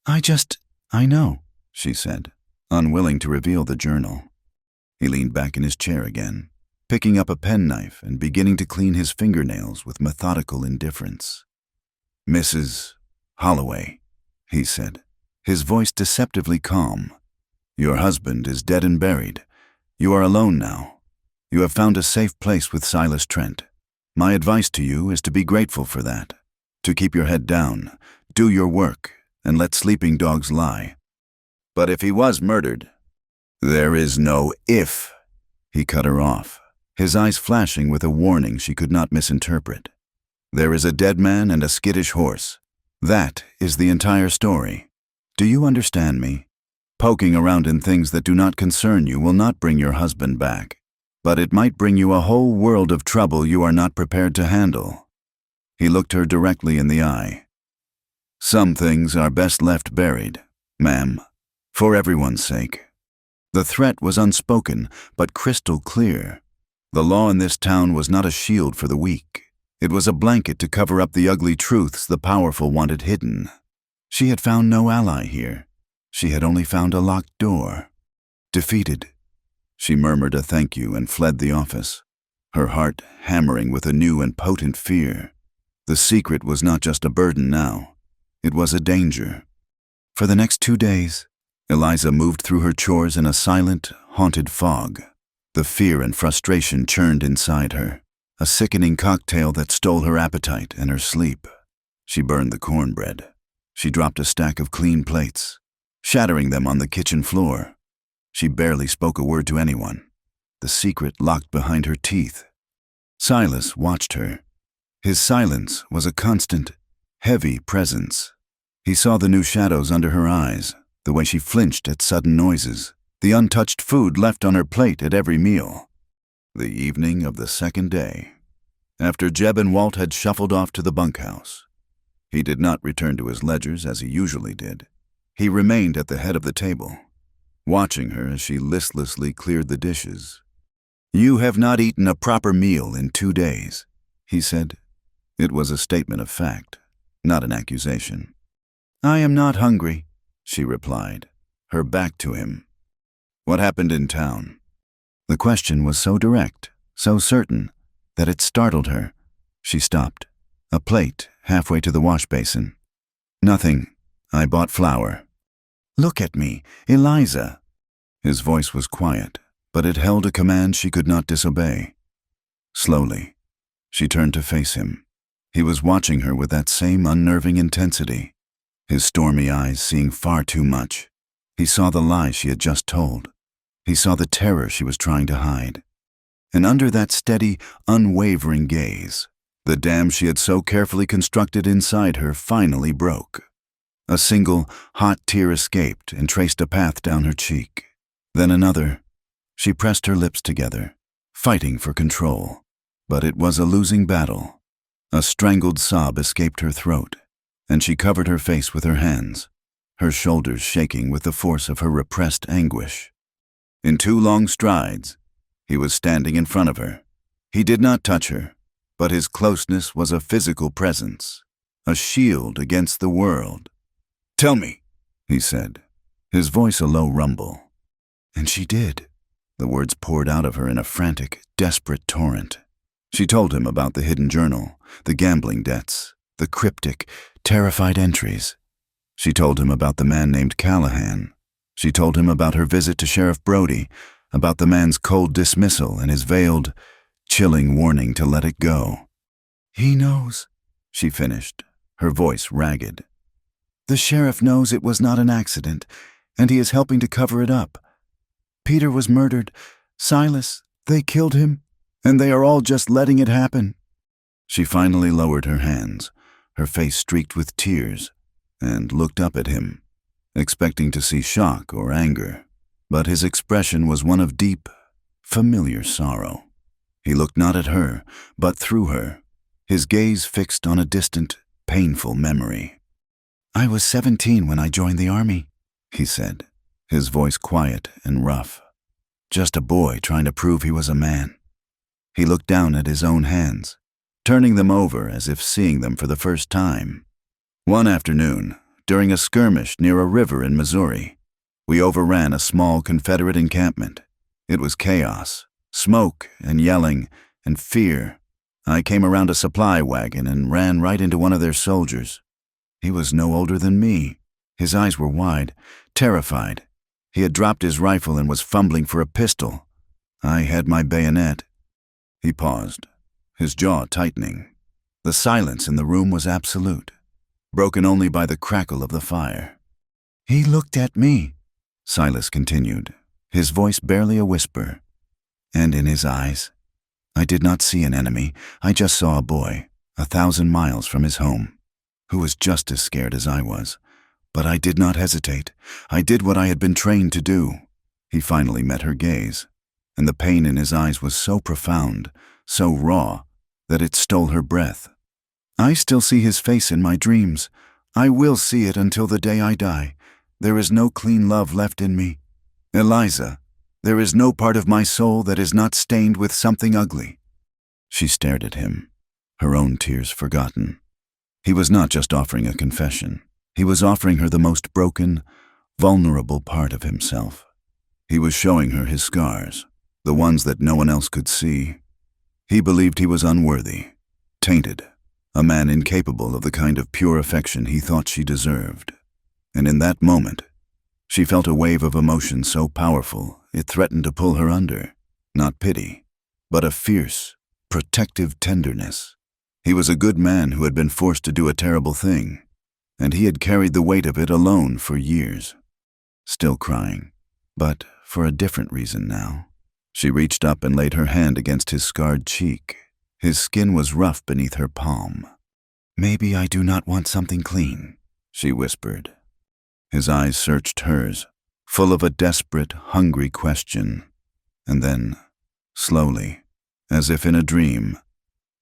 B: I know,"
A: she said, unwilling to reveal the journal. He leaned back in his chair again, picking up a penknife and beginning to clean his fingernails with methodical indifference. "Mrs. Holloway," he said, his voice deceptively calm. "Your husband is dead and buried, You are alone now. You have found a safe place with Silas Trent. My advice to you is to be grateful for that, to keep your head down, do your work, and let sleeping dogs lie. But if he was murdered, there is no if. He cut her off, his eyes flashing with a warning she could not misinterpret. There is a dead man and a skittish horse. That is the entire story. Do you understand me? Poking around in things that do not concern you will not bring your husband back, but it might bring you a whole world of trouble you are not prepared to handle. He looked her directly in the eye. Some things are best left buried, ma'am, for everyone's sake. The threat was unspoken, but crystal clear. The law in this town was not a shield for the weak. It was a blanket to cover up the ugly truths the powerful wanted hidden. She had found no ally here. She had only found a locked door. Defeated, she murmured a thank you and fled the office, her heart hammering with a new and potent fear. The secret was not just a burden now. It was a danger. For the next 2 days, Eliza moved through her chores in a silent, haunted fog. The fear and frustration churned inside her, a sickening cocktail that stole her appetite and her sleep. She burned the cornbread. She dropped a stack of clean plates, shattering them on the kitchen floor. She barely spoke a word to anyone, the secret locked behind her teeth. Silas watched her. His silence was a constant, heavy presence. He saw the new shadows under her eyes, the way she flinched at sudden noises, the untouched food left on her plate at every meal. The evening of the second day, after Jeb and Walt had shuffled off to the bunkhouse, he did not return to his ledgers as he usually did. He remained at the head of the table, watching her as she listlessly cleared the dishes. "You have not eaten a proper meal in 2 days," he said. It was a statement of fact, not an accusation. "I am not hungry," she replied, her back to him. "What happened in town?" The question was so direct, so certain, that it startled her. She stopped, a plate halfway to the wash basin. "Nothing. I bought flour." "Look at me, Eliza." His voice was quiet, but it held a command she could not disobey. Slowly, she turned to face him. He was watching her with that same unnerving intensity, his stormy eyes seeing far too much. He saw the lie she had just told. He saw the terror she was trying to hide. And under that steady, unwavering gaze, the dam she had so carefully constructed inside her finally broke. A single, hot tear escaped and traced a path down her cheek. Then another. She pressed her lips together, fighting for control. But it was a losing battle. A strangled sob escaped her throat, and she covered her face with her hands, her shoulders shaking with the force of her repressed anguish. In 2 long strides, he was standing in front of her. He did not touch her, but his closeness was a physical presence, a shield against the world. "Tell me," he said, his voice a low rumble. And she did. The words poured out of her in a frantic, desperate torrent. She told him about the hidden journal, the gambling debts, the cryptic, terrified entries. She told him about the man named Callahan. She told him about her visit to Sheriff Brody, about the man's cold dismissal and his veiled, chilling warning to let it go. "He knows," she finished, her voice ragged. "The sheriff knows it was not an accident, and he is helping to cover it up. Peter was murdered. Silas, they killed him, and they are all just letting it happen." She finally lowered her hands, her face streaked with tears, and looked up at him, expecting to see shock or anger. But his expression was one of deep, familiar sorrow. He looked not at her, but through her, his gaze fixed on a distant, painful memory. "I was 17 when I joined the army," he said, his voice quiet and rough. Just a boy trying to prove he was a man. He looked down at his own hands, turning them over as if seeing them for the first time. "One afternoon, during a skirmish near a river in Missouri, we overran a small Confederate encampment. It was chaos, smoke and yelling and fear. I came around a supply wagon and ran right into one of their soldiers. He was no older than me. His eyes were wide, terrified. He had dropped his rifle and was fumbling for a pistol. I had my bayonet. He paused, his jaw tightening. The silence in the room was absolute, broken only by the crackle of the fire.
B: He looked at me,
A: Silas continued, his voice barely a whisper. And in his eyes, I did not see an enemy. I just saw a boy, 1,000 miles from his home, who was just as scared as I was. But I did not hesitate. I did what I had been trained to do. He finally met her gaze, and the pain in his eyes was so profound, so raw, that it stole her breath. I still see his face in my dreams. I will see it until the day I die. There is no clean love left in me. Eliza, there is no part of my soul that is not stained with something ugly. She stared at him, her own tears forgotten. He was not just offering a confession. He was offering her the most broken, vulnerable part of himself. He was showing her his scars, the ones that no one else could see. He believed he was unworthy, tainted, a man incapable of the kind of pure affection he thought she deserved. And in that moment, she felt a wave of emotion so powerful it threatened to pull her under. Not pity, but a fierce, protective tenderness. He was a good man who had been forced to do a terrible thing, and he had carried the weight of it alone for years. Still crying, but for a different reason now. She reached up and laid her hand against his scarred cheek. His skin was rough beneath her palm. "Maybe I do not want something clean," she whispered. His eyes searched hers, full of a desperate, hungry question. And then, slowly, as if in a dream,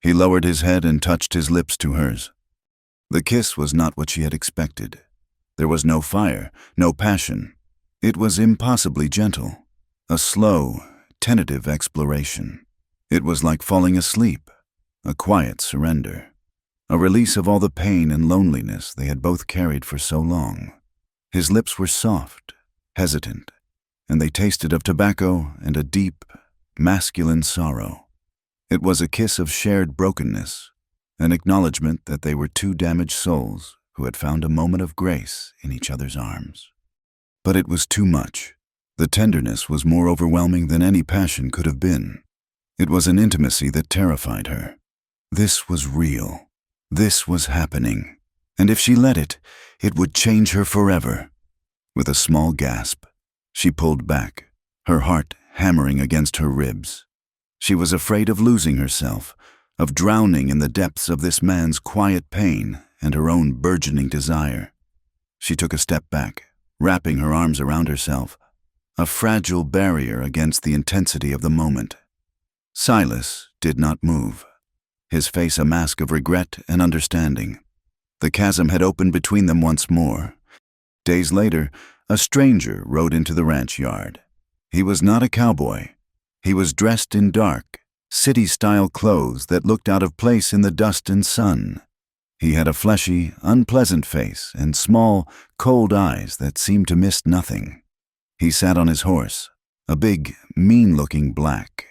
A: he lowered his head and touched his lips to hers. The kiss was not what she had expected. There was no fire, no passion. It was impossibly gentle, a slow, tentative exploration. It was like falling asleep, a quiet surrender, a release of all the pain and loneliness they had both carried for so long. His lips were soft, hesitant, and they tasted of tobacco and a deep, masculine sorrow. It was a kiss of shared brokenness, an acknowledgement that they were two damaged souls who had found a moment of grace in each other's arms. But it was too much. The tenderness was more overwhelming than any passion could have been. It was an intimacy that terrified her. This was real. This was happening. And if she let it, it would change her forever. With a small gasp, she pulled back, her heart hammering against her ribs. She was afraid of losing herself, of drowning in the depths of this man's quiet pain and her own burgeoning desire. She took a step back, wrapping her arms around herself, a fragile barrier against the intensity of the moment. Silas did not move, his face a mask of regret and understanding. The chasm had opened between them once more. Days later, a stranger rode into the ranch yard. He was not a cowboy. He was dressed in dark, city-style clothes that looked out of place in the dust and sun. He had a fleshy, unpleasant face and small, cold eyes that seemed to miss nothing. He sat on his horse, a big, mean-looking black,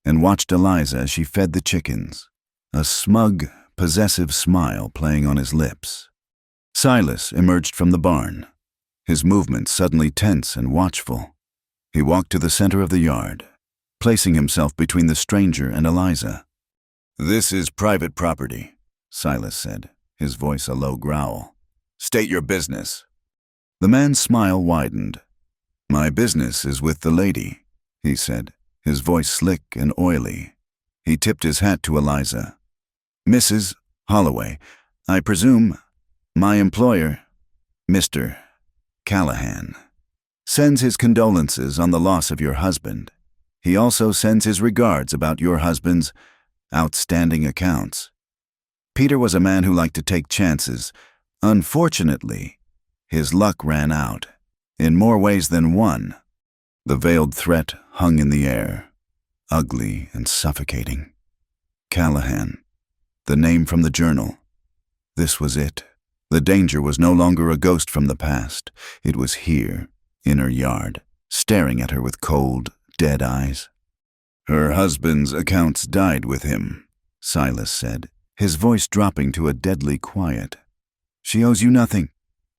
A: and watched Eliza as she fed the chickens, a smug, possessive smile playing on his lips. Silas emerged from the barn, his movements suddenly tense and watchful. He walked to the center of the yard, placing himself between the stranger and Eliza. "This is private property," Silas said, his voice a low growl. "State your business." The man's smile widened. "My business is with the lady," he said, his voice slick and oily. He tipped his hat to Eliza. "Mrs. Holloway, I presume my employer, Mr. Callahan, sends his condolences on the loss of your husband. He also sends his regards about your husband's outstanding accounts. Peter was a man who liked to take chances. Unfortunately, his luck ran out, in more ways than one." The veiled threat hung in the air, ugly and suffocating. Callahan, the name from the journal. This was it. The danger was no longer a ghost from the past. It was here, in her yard, staring at her with cold, dead eyes. "Her husband's accounts died with him," Silas said, his voice dropping to a deadly quiet. "She owes you nothing.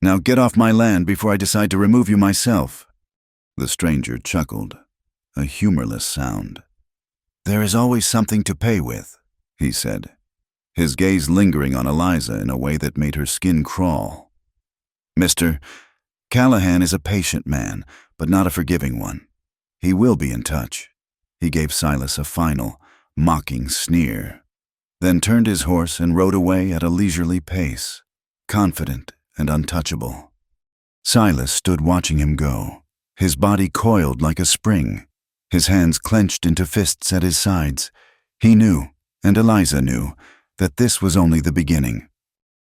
A: Now get off my land before I decide to remove you myself." The stranger chuckled, a humorless sound. "There is always something to pay with," he said, his gaze lingering on Eliza in a way that made her skin crawl. "Mr. Callahan is a patient man, but not a forgiving one. He will be in touch." He gave Silas a final, mocking sneer, then turned his horse and rode away at a leisurely pace, confident and untouchable. Silas stood watching him go, his body coiled like a spring, his hands clenched into fists at his sides. He knew, and Eliza knew, that this was only the beginning.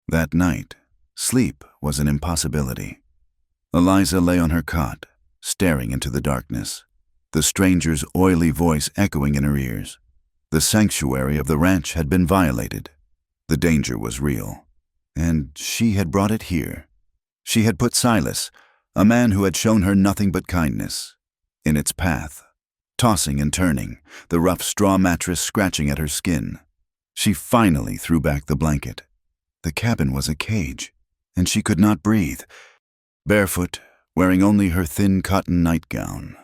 A: That night, sleep was an impossibility. Eliza lay on her cot, staring into the darkness, the stranger's oily voice echoing in her ears. The sanctuary of the ranch had been violated. The danger was real, and she had brought it here. She had put Silas, a man who had shown her nothing but kindness, in its path, tossing and turning, the rough straw mattress scratching at her skin. She finally threw back the blanket. The cabin was a cage, and she could not breathe. Barefoot, wearing only her thin cotton nightgown,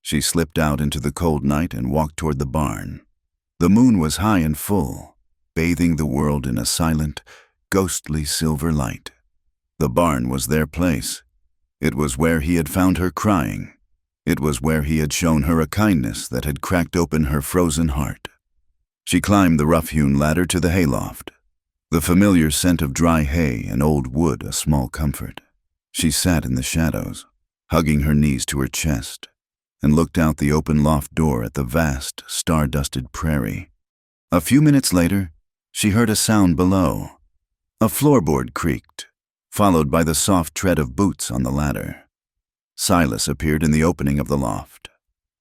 A: she slipped out into the cold night and walked toward the barn. The moon was high and full, bathing the world in a silent, ghostly silver light. The barn was their place. It was where he had found her crying. It was where he had shown her a kindness that had cracked open her frozen heart. She climbed the rough-hewn ladder to the hayloft, the familiar scent of dry hay and old wood a small comfort. She sat in the shadows, hugging her knees to her chest, and looked out the open loft door at the vast, star-dusted prairie. A few minutes later, she heard a sound below. A floorboard creaked, followed by the soft tread of boots on the ladder. Silas appeared in the opening of the loft,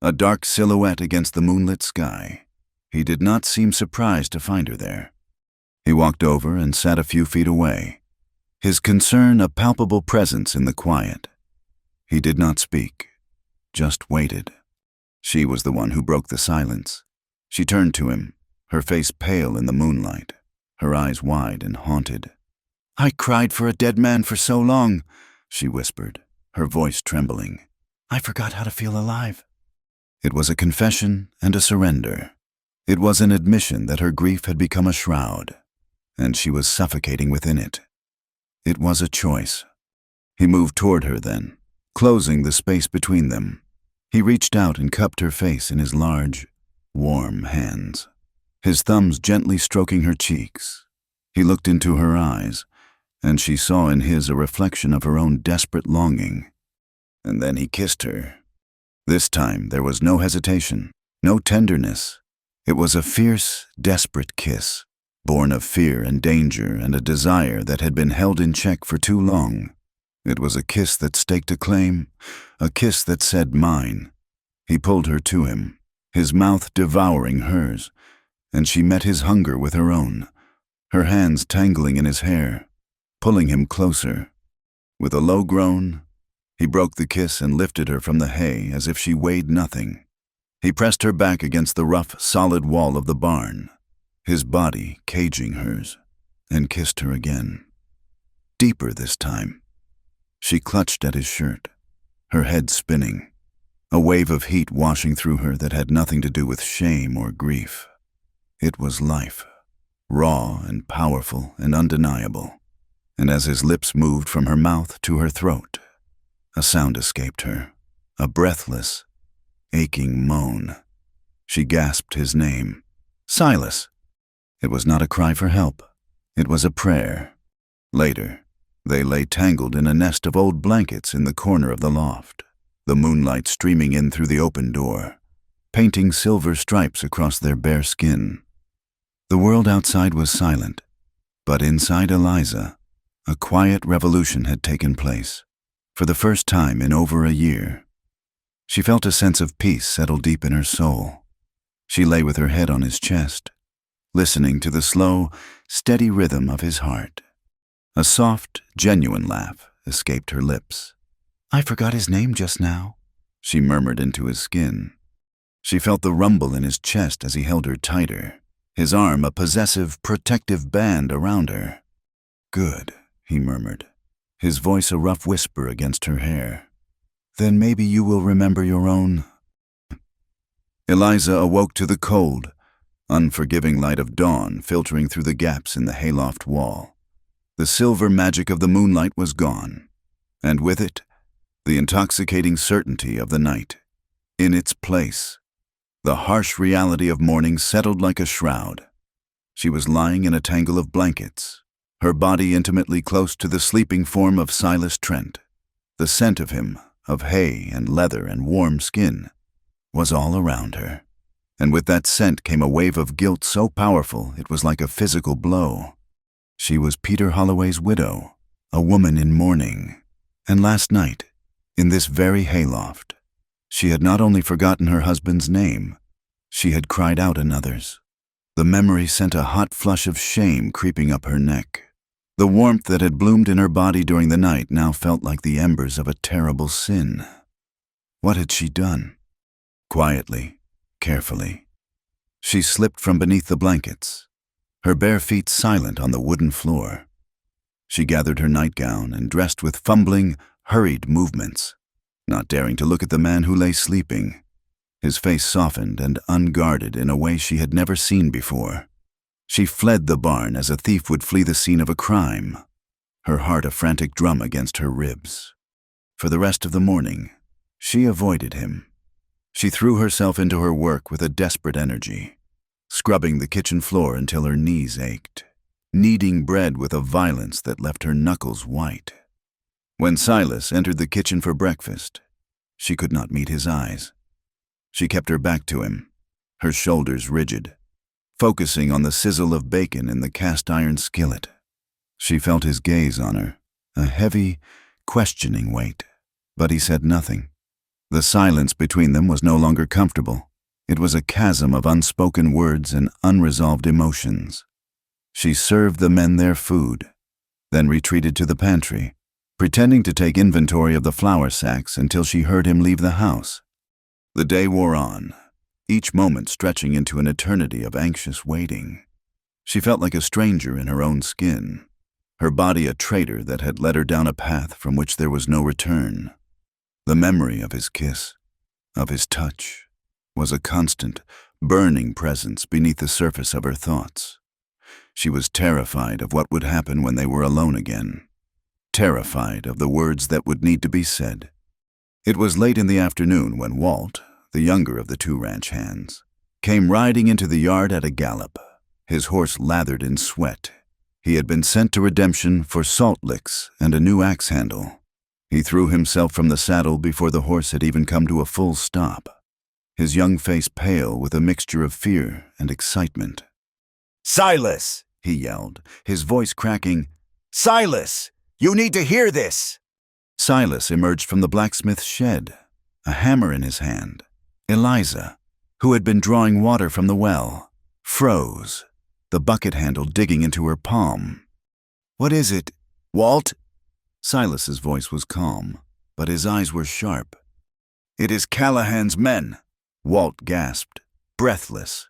A: a dark silhouette against the moonlit sky. He did not seem surprised to find her there. He walked over and sat a few feet away, his concern a palpable presence in the quiet. He did not speak, just waited. She was the one who broke the silence. She turned to him, her face pale in the moonlight, her eyes wide and haunted. "I cried for a dead man for so long," she whispered, her voice trembling. "I forgot how to feel alive." It was a confession and a surrender. It was an admission that her grief had become a shroud, and she was suffocating within it. It was a choice. He moved toward her then, closing the space between them. He reached out and cupped her face in his large, warm hands, his thumbs gently stroking her cheeks. He looked into her eyes, and she saw in his a reflection of her own desperate longing. And then he kissed her. This time there was no hesitation, no tenderness. It was a fierce, desperate kiss, born of fear and danger and a desire that had been held in check for too long. It was a kiss that staked a claim, a kiss that said mine. He pulled her to him, his mouth devouring hers, and she met his hunger with her own, her hands tangling in his hair, pulling him closer. With a low groan, he broke the kiss and lifted her from the hay as if she weighed nothing. He pressed her back against the rough, solid wall of the barn, his body caging hers, and kissed her again. Deeper this time. She clutched at his shirt, her head spinning, a wave of heat washing through her that had nothing to do with shame or grief. It was life, raw and powerful and undeniable. And as his lips moved from her mouth to her throat, a sound escaped her, a breathless, aching moan. She gasped his name. "Silas!" It was not a cry for help. It was a prayer. Later, they lay tangled in a nest of old blankets in the corner of the loft, the moonlight streaming in through the open door, painting silver stripes across their bare skin. The world outside was silent, but inside Eliza, a quiet revolution had taken place, for the first time in over a year. She felt a sense of peace settle deep in her soul. She lay with her head on his chest, listening to the slow, steady rhythm of his heart. A soft, genuine laugh escaped her lips. "I forgot his name just now," she murmured into his skin. She felt the rumble in his chest as he held her tighter, his arm a possessive, protective band around her. "Good," he murmured, his voice a rough whisper against her hair. "Then maybe you will remember your own..." Eliza awoke to the cold, unforgiving light of dawn filtering through the gaps in the hayloft wall. The silver magic of the moonlight was gone, and with it, the intoxicating certainty of the night. In its place, the harsh reality of morning settled like a shroud. She was lying in a tangle of blankets, her body intimately close to the sleeping form of Silas Trent. The scent of him, of hay and leather and warm skin, was all around her. And with that scent came a wave of guilt so powerful it was like a physical blow. She was Peter Holloway's widow, a woman in mourning. And last night, in this very hayloft, she had not only forgotten her husband's name, she had cried out another's. The memory sent a hot flush of shame creeping up her neck. The warmth that had bloomed in her body during the night now felt like the embers of a terrible sin. What had she done? Quietly, carefully, she slipped from beneath the blankets, her bare feet silent on the wooden floor. She gathered her nightgown and dressed with fumbling, hurried movements, not daring to look at the man who lay sleeping, his face softened and unguarded in a way she had never seen before. She fled the barn as a thief would flee the scene of a crime, her heart a frantic drum against her ribs. For the rest of the morning, she avoided him. She threw herself into her work with a desperate energy, scrubbing the kitchen floor until her knees ached, kneading bread with a violence that left her knuckles white. When Silas entered the kitchen for breakfast, she could not meet his eyes. She kept her back to him, her shoulders rigid, focusing on the sizzle of bacon in the cast-iron skillet. She felt his gaze on her, a heavy, questioning weight, but he said nothing. The silence between them was no longer comfortable. It was a chasm of unspoken words and unresolved emotions. She served the men their food, then retreated to the pantry, pretending to take inventory of the flour sacks until she heard him leave the house. The day wore on, each moment stretching into an eternity of anxious waiting. She felt like a stranger in her own skin, her body a traitor that had led her down a path from which there was no return. The memory of his kiss, of his touch, was a constant, burning presence beneath the surface of her thoughts. She was terrified of what would happen when they were alone again, terrified of the words that would need to be said. It was late in the afternoon when Walt, the younger of the two ranch hands, came riding into the yard at a gallop, his horse lathered in sweat. He had been sent to redemption for salt licks and a new axe handle. He threw himself from the saddle before the horse had even come to a full stop, his young face pale with a mixture of fear and excitement.
C: "Silas!" he yelled, his voice cracking. "Silas! You need to hear this!"
A: Silas emerged from the blacksmith's shed, a hammer in his hand. Eliza, who had been drawing water from the well, froze, the bucket handle digging into her palm.
C: "What is it, Walt?"
A: Silas's voice was calm, but his eyes were sharp.
C: "It is Callahan's men,"
A: Walt gasped, breathless.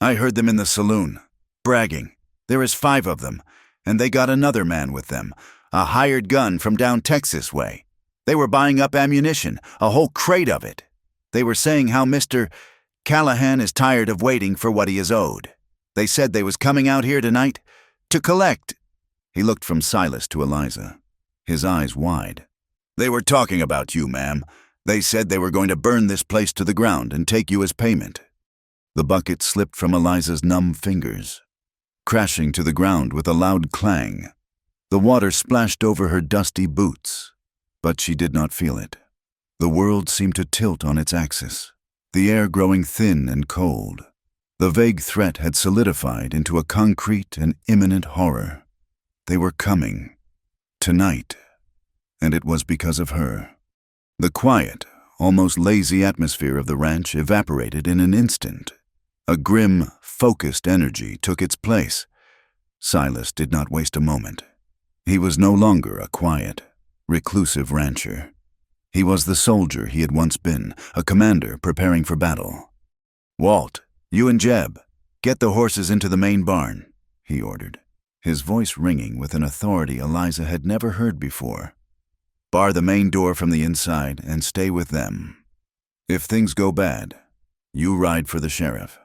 C: "I heard them in the saloon, bragging. There is 5 of them, and they got another man with them, a hired gun from down Texas way. They were buying up ammunition, a whole crate of it. They were saying how Mr. Callahan is tired of waiting for what he is owed. They said they was coming out here tonight to collect."
A: He looked from Silas to Eliza, his eyes wide.
C: "They were talking about you, ma'am. They said they were going to burn this place to the ground and take you as payment."
A: The bucket slipped from Eliza's numb fingers, crashing to the ground with a loud clang. The water splashed over her dusty boots, but she did not feel it. The world seemed to tilt on its axis, the air growing thin and cold. The vague threat had solidified into a concrete and imminent horror. They were coming. Tonight. And it was because of her. The quiet, almost lazy atmosphere of the ranch evaporated in an instant. A grim, focused energy took its place. Silas did not waste a moment. He was no longer a quiet, reclusive rancher. He was the soldier he had once been, a commander preparing for battle. "Walt, you and Jeb, get the horses into the main barn," he ordered, his voice ringing with an authority Eliza had never heard before. "Bar the main door from the inside and stay with them. If things go bad,
C: You ride for the sheriff.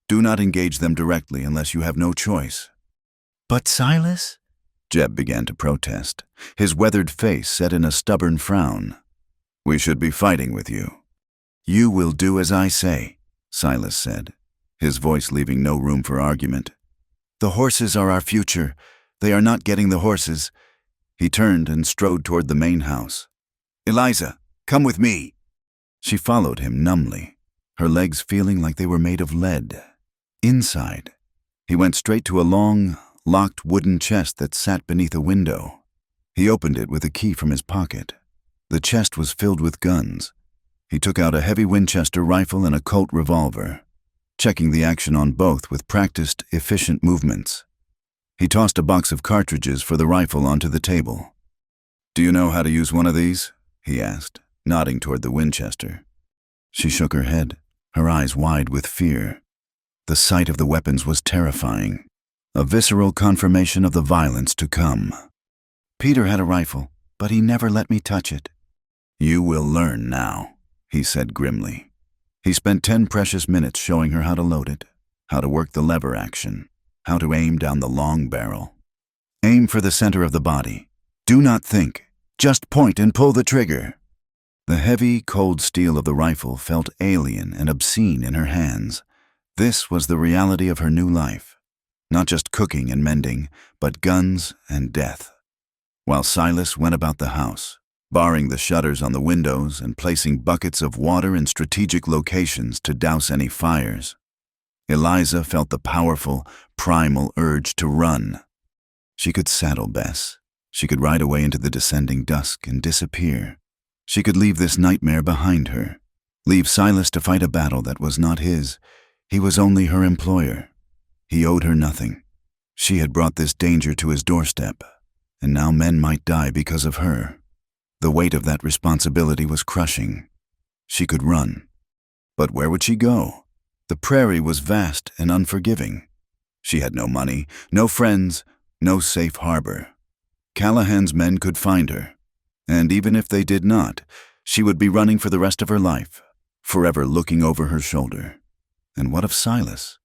C: Do not engage them directly unless you have no choice."
B: "But Silas?"
C: Jeb began to protest, his weathered face set in a stubborn frown. "We should be fighting with you." "You will do as I say," Silas said, his voice leaving no room for argument. "The horses are our future. They are not getting the horses." He turned and strode toward the main house. "Eliza, come with me." She followed him numbly, her legs feeling like they were made of lead. Inside, he went straight to a long, locked wooden chest that sat beneath a window. He opened it with a key from his pocket. The chest was filled with guns. He took out a heavy Winchester rifle and a Colt revolver, checking the action on both with practiced, efficient movements. He tossed a box of cartridges for the rifle onto the table. "Do you know how to use one of these?" he asked, nodding toward the Winchester. She shook her head, her eyes wide with fear. The sight of the weapons was terrifying, a visceral confirmation of the violence to come.
B: "Peter had a rifle, but he never let me touch it."
C: "You will learn now," he said grimly. He spent 10 precious minutes showing her how to load it, how to work the lever action, how to aim down the long barrel. "Aim for the center of the body. Do not think. Just point and pull the trigger." The heavy, cold steel of the rifle felt alien and obscene in her hands. This was the reality of her new life. Not just cooking and mending, but guns and death. While Silas went about the house, barring the shutters on the windows and placing buckets of water in strategic locations to douse any fires, Eliza felt the powerful, primal urge to run. She could saddle Bess. She could ride away into the descending dusk and disappear. She could leave this nightmare behind her, leave Silas to fight a battle that was not his. He was only her employer. He owed her nothing. She had brought this danger to his doorstep, and now men might die because of her. The weight of that responsibility was crushing. She could run. But where would she go? The prairie was vast and unforgiving. She had no money, no friends, no safe harbor. Callahan's men could find her, and even if they did not, she would be running for the rest of her life, forever looking over her shoulder. And what of Silas?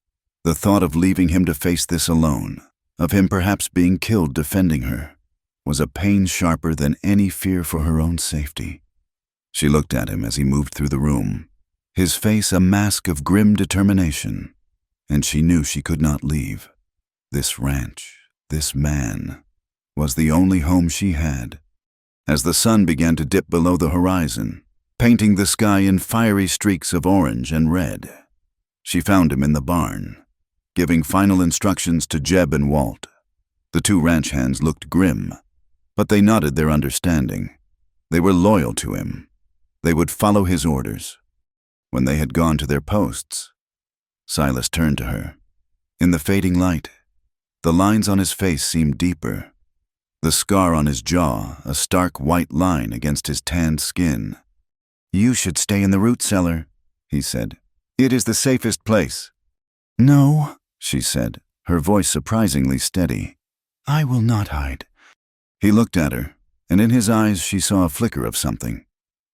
C: The thought of leaving him to face this alone, of him perhaps being killed defending her, was a pain sharper than any fear for her own safety. She looked at him as he moved through the room, his face a mask of grim determination, and she knew she could not leave. This ranch, this man, was the only home she had. As the sun began to dip below the horizon, painting the sky in fiery streaks of orange and red, she found him in the barn, giving final instructions to Jeb and Walt. The 2 ranch hands looked grim, but they nodded their understanding. They were loyal to him. They would follow his orders. When they had gone to their posts, Silas turned to her. In the fading light, the lines on his face seemed deeper, the scar on his jaw a stark white line against his tanned skin. "You should stay in the root cellar," he said. "It is the safest place."
B: "No,"
C: she said, her voice surprisingly steady.
B: "I will not hide."
C: He looked at her, and in his eyes she saw a flicker of something.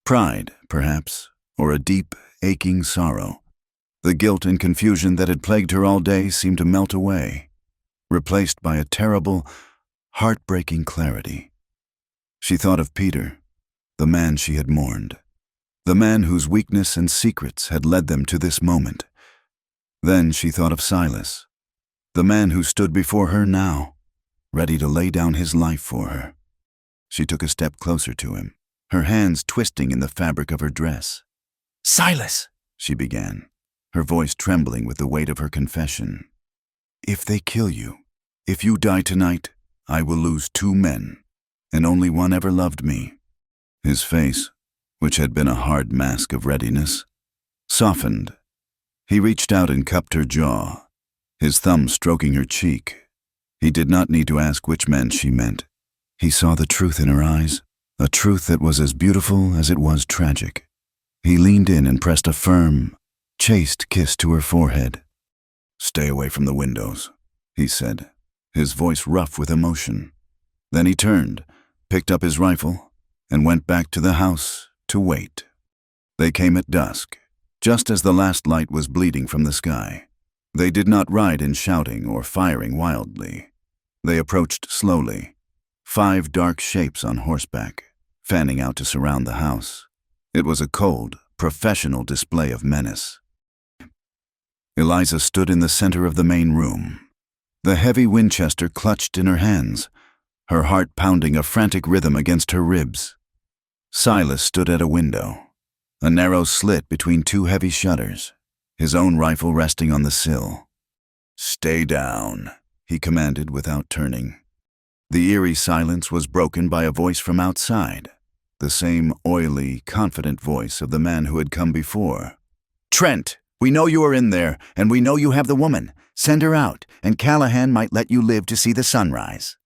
C: Pride, perhaps, or a deep, aching sorrow. The guilt and confusion that had plagued her all day seemed to melt away, replaced by a terrible, heartbreaking clarity. She thought of Peter, the man she had mourned, the man whose weakness and secrets had led them to this moment. Then she thought of Silas, the man who stood before her now, ready to lay down his life for her. She took a step closer to him, her hands twisting in the fabric of her dress.
B: "Silas,"
C: she began, her voice trembling with the weight of her confession. "If they kill you, if you die tonight, I will lose 2 men, and only one ever loved me." His face, which had been a hard mask of readiness, softened. He reached out and cupped her jaw, his thumb stroking her cheek. He did not need to ask which men she meant. He saw the truth in her eyes, a truth that was as beautiful as it was tragic. He leaned in and pressed a firm, chaste kiss to her forehead. "Stay away from the windows," he said, his voice rough with emotion. Then he turned, picked up his rifle, and went back to the house to wait. They came at dusk,
A: just as the last light was bleeding from the sky. They did not ride in shouting or firing wildly. They approached slowly, 5 dark shapes on horseback, fanning out to surround the house. It was a cold, professional display of menace. Eliza stood in the center of the main room, the heavy Winchester clutched in her hands, her heart pounding a frantic rhythm against her ribs. Silas stood at a window, a narrow slit between 2 heavy shutters, his own rifle resting on the sill. "Stay down," he commanded without turning. The eerie silence was broken by a voice from outside, the same oily, confident voice of the man who had come before. "Trent, we know you are in there, and we know you have the woman. Send her out, and Callahan might let you live to see the sunrise."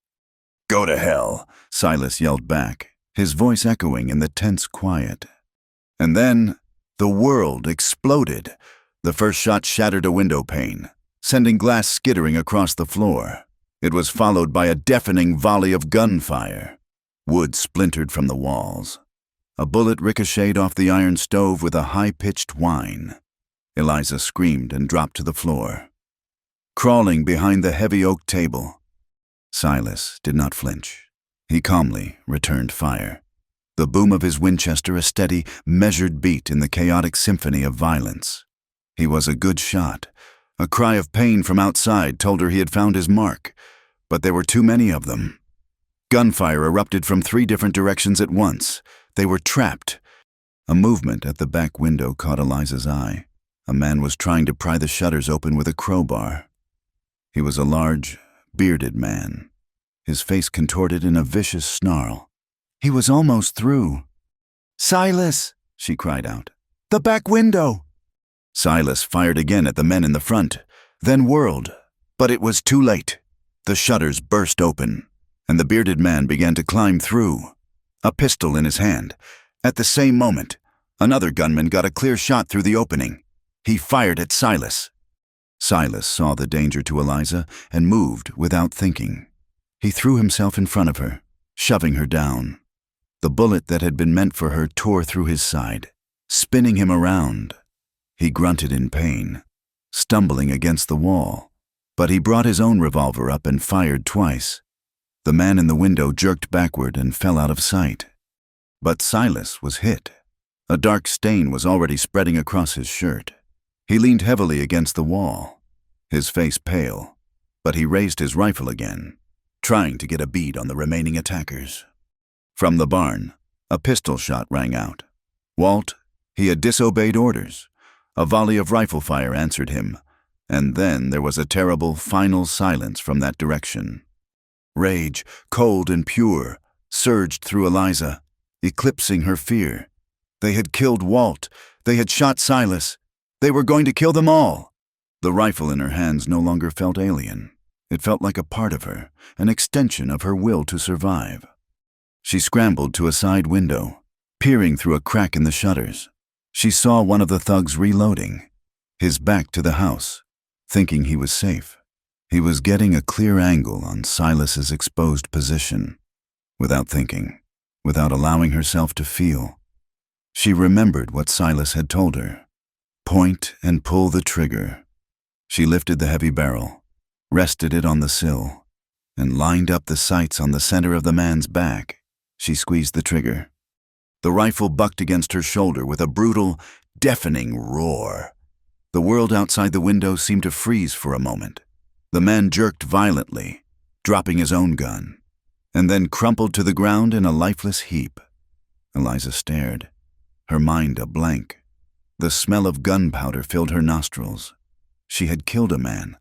A: "Go to hell," Silas yelled back, his voice echoing in the tense quiet. And then, the world exploded. The first shot shattered a window pane, sending glass skittering across the floor. It was followed by a deafening volley of gunfire. Wood splintered from the walls. A bullet ricocheted off the iron stove with a high-pitched whine. Eliza screamed and dropped to the floor. Crawling behind the heavy oak table, Silas did not flinch. He calmly returned fire, the boom of his Winchester a steady, measured beat in the chaotic symphony of violence. He was a good shot. A cry of pain from outside told her he had found his mark, but there were too many of them. Gunfire erupted from 3 different directions at once. They were trapped. A movement at the back window caught Eliza's eye. A man was trying to pry the shutters open with a crowbar. He was a large, bearded man, his face contorted in a vicious snarl. He was almost through. "Silas!" she cried out. "The back window!" Silas fired again at the men in the front, then whirled, but it was too late. The shutters burst open, and the bearded man began to climb through, a pistol in his hand. At the same moment, another gunman got a clear shot through the opening. He fired at Silas. Silas saw the danger to Eliza and moved without thinking. He threw himself in front of her, shoving her down. The bullet that had been meant for her tore through his side, spinning him around. He grunted in pain, stumbling against the wall, but he brought his own revolver up and fired twice. The man in the window jerked backward and fell out of sight. But Silas was hit. A dark stain was already spreading across his shirt. He leaned heavily against the wall, his face pale, but he raised his rifle again, trying to get a bead on the remaining attackers. From the barn, a pistol shot rang out. Walt, he had disobeyed orders. A volley of rifle fire answered him, and then there was a terrible final silence from that direction. Rage, cold and pure, surged through Eliza, eclipsing her fear. They had killed Walt. They had shot Silas. They were going to kill them all. The rifle in her hands no longer felt alien. It felt like a part of her, an extension of her will to survive. She scrambled to a side window, peering through a crack in the shutters. She saw one of the thugs reloading, his back to the house, thinking he was safe. He was getting a clear angle on Silas's exposed position. Without thinking, without allowing herself to feel, she remembered what Silas had told her. Point and pull the trigger. She lifted the heavy barrel, rested it on the sill, and lined up the sights on the center of the man's back. She squeezed the trigger. The rifle bucked against her shoulder with a brutal, deafening roar. The world outside the window seemed to freeze for a moment. The man jerked violently, dropping his own gun, and then crumpled to the ground in a lifeless heap. Eliza stared, her mind a blank. The smell of gunpowder filled her nostrils. She had killed a man.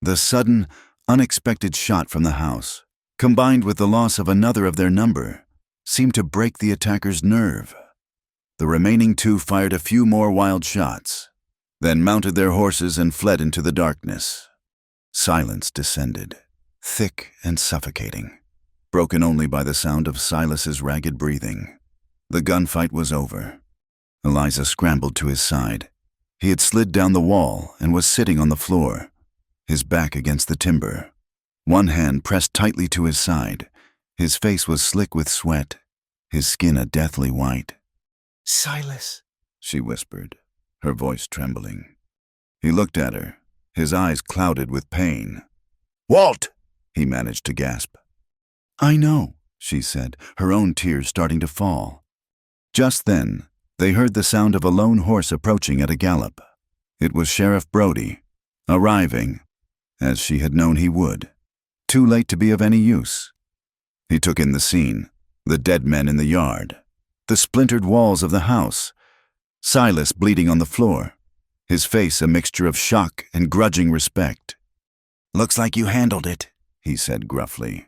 A: The sudden, unexpected shot from the house, combined with the loss of another of their number, seemed to break the attacker's nerve. The remaining 2 fired a few more wild shots, then mounted their horses and fled into the darkness. Silence descended, thick and suffocating, broken only by the sound of Silas's ragged breathing. The gunfight was over. Eliza scrambled to his side. He had slid down the wall and was sitting on the floor, his back against the timber. One hand pressed tightly to his side. His face was slick with sweat, his skin a deathly white.
B: "Silas,"
A: she whispered,
C: her voice trembling. He looked at her, his eyes clouded with pain. "Walt!" he managed to gasp.
A: "I know," she said, her own tears starting to fall. Just then, they heard the sound of a lone horse approaching at a gallop. It was Sheriff Brody, arriving, as she had known he would, too late to be of any use. He took in the scene, the dead men in the yard, the splintered walls of the house, Silas bleeding on the floor, his face a mixture of shock and grudging respect.
C: "Looks like you handled it," he said gruffly.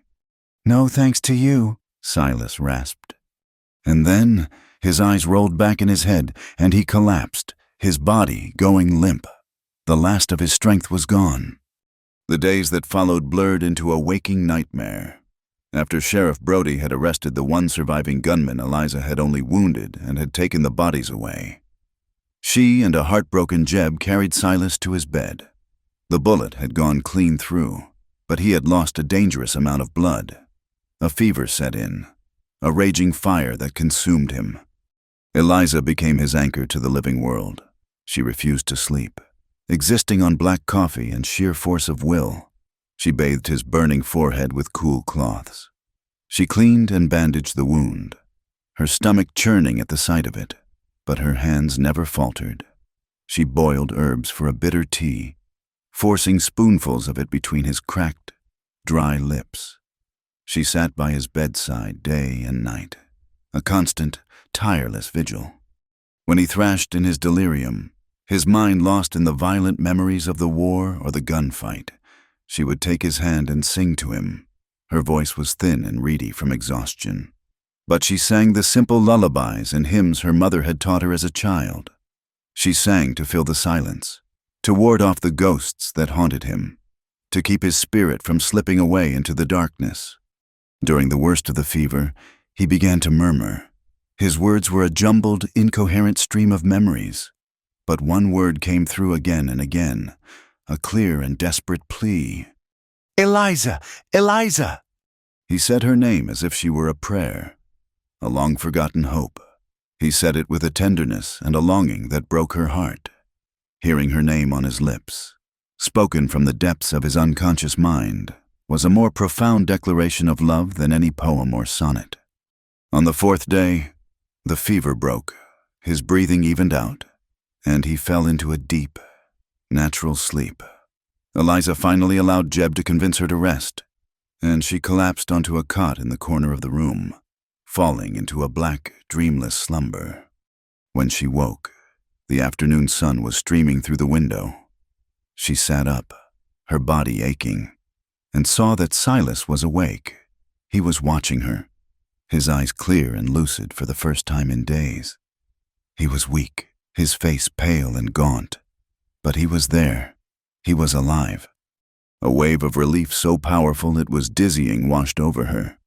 A: "No thanks to you," Silas rasped. And then his eyes rolled back in his head, and he collapsed, his body going limp. The last of his strength was gone. The days that followed blurred into a waking nightmare. After Sheriff Brody had arrested the one surviving gunman Eliza had only wounded and had taken the bodies away, she and a heartbroken Jeb carried Silas to his bed. The bullet had gone clean through, but he had lost a dangerous amount of blood. A fever set in, a raging fire that consumed him. Eliza became his anchor to the living world. She refused to sleep, existing on black coffee and sheer force of will. She bathed his burning forehead with cool cloths. She cleaned and bandaged the wound, her stomach churning at the sight of it, but her hands never faltered. She boiled herbs for a bitter tea, forcing spoonfuls of it between his cracked, dry lips. She sat by his bedside day and night, a constant, tireless vigil. When he thrashed in his delirium, his mind lost in the violent memories of the war or the gunfight, she would take his hand and sing to him. Her voice was thin and reedy from exhaustion, but she sang the simple lullabies and hymns her mother had taught her as a child. She sang to fill the silence, to ward off the ghosts that haunted him, to keep his spirit from slipping away into the darkness. During the worst of the fever, he began to murmur. His words were a jumbled, incoherent stream of memories, but one word came through again and again, a clear and desperate plea. "Eliza! Eliza!" He said her name as if she were a prayer, a long-forgotten hope. He said it with a tenderness and a longing that broke her heart. Hearing her name on his lips, spoken from the depths of his unconscious mind, was a more profound declaration of love than any poem or sonnet. On the fourth day, the fever broke, his breathing evened out, and he fell into a deep, natural sleep. Eliza finally allowed Jeb to convince her to rest, and she collapsed onto a cot in the corner of the room, falling into a black, dreamless slumber. When she woke, the afternoon sun was streaming through the window. She sat up, her body aching, and saw that Silas was awake. He was watching her, his eyes clear and lucid for the first time in days. He was weak, his face pale and gaunt, but he was there. He was alive. A wave of relief so powerful it was dizzying washed over her.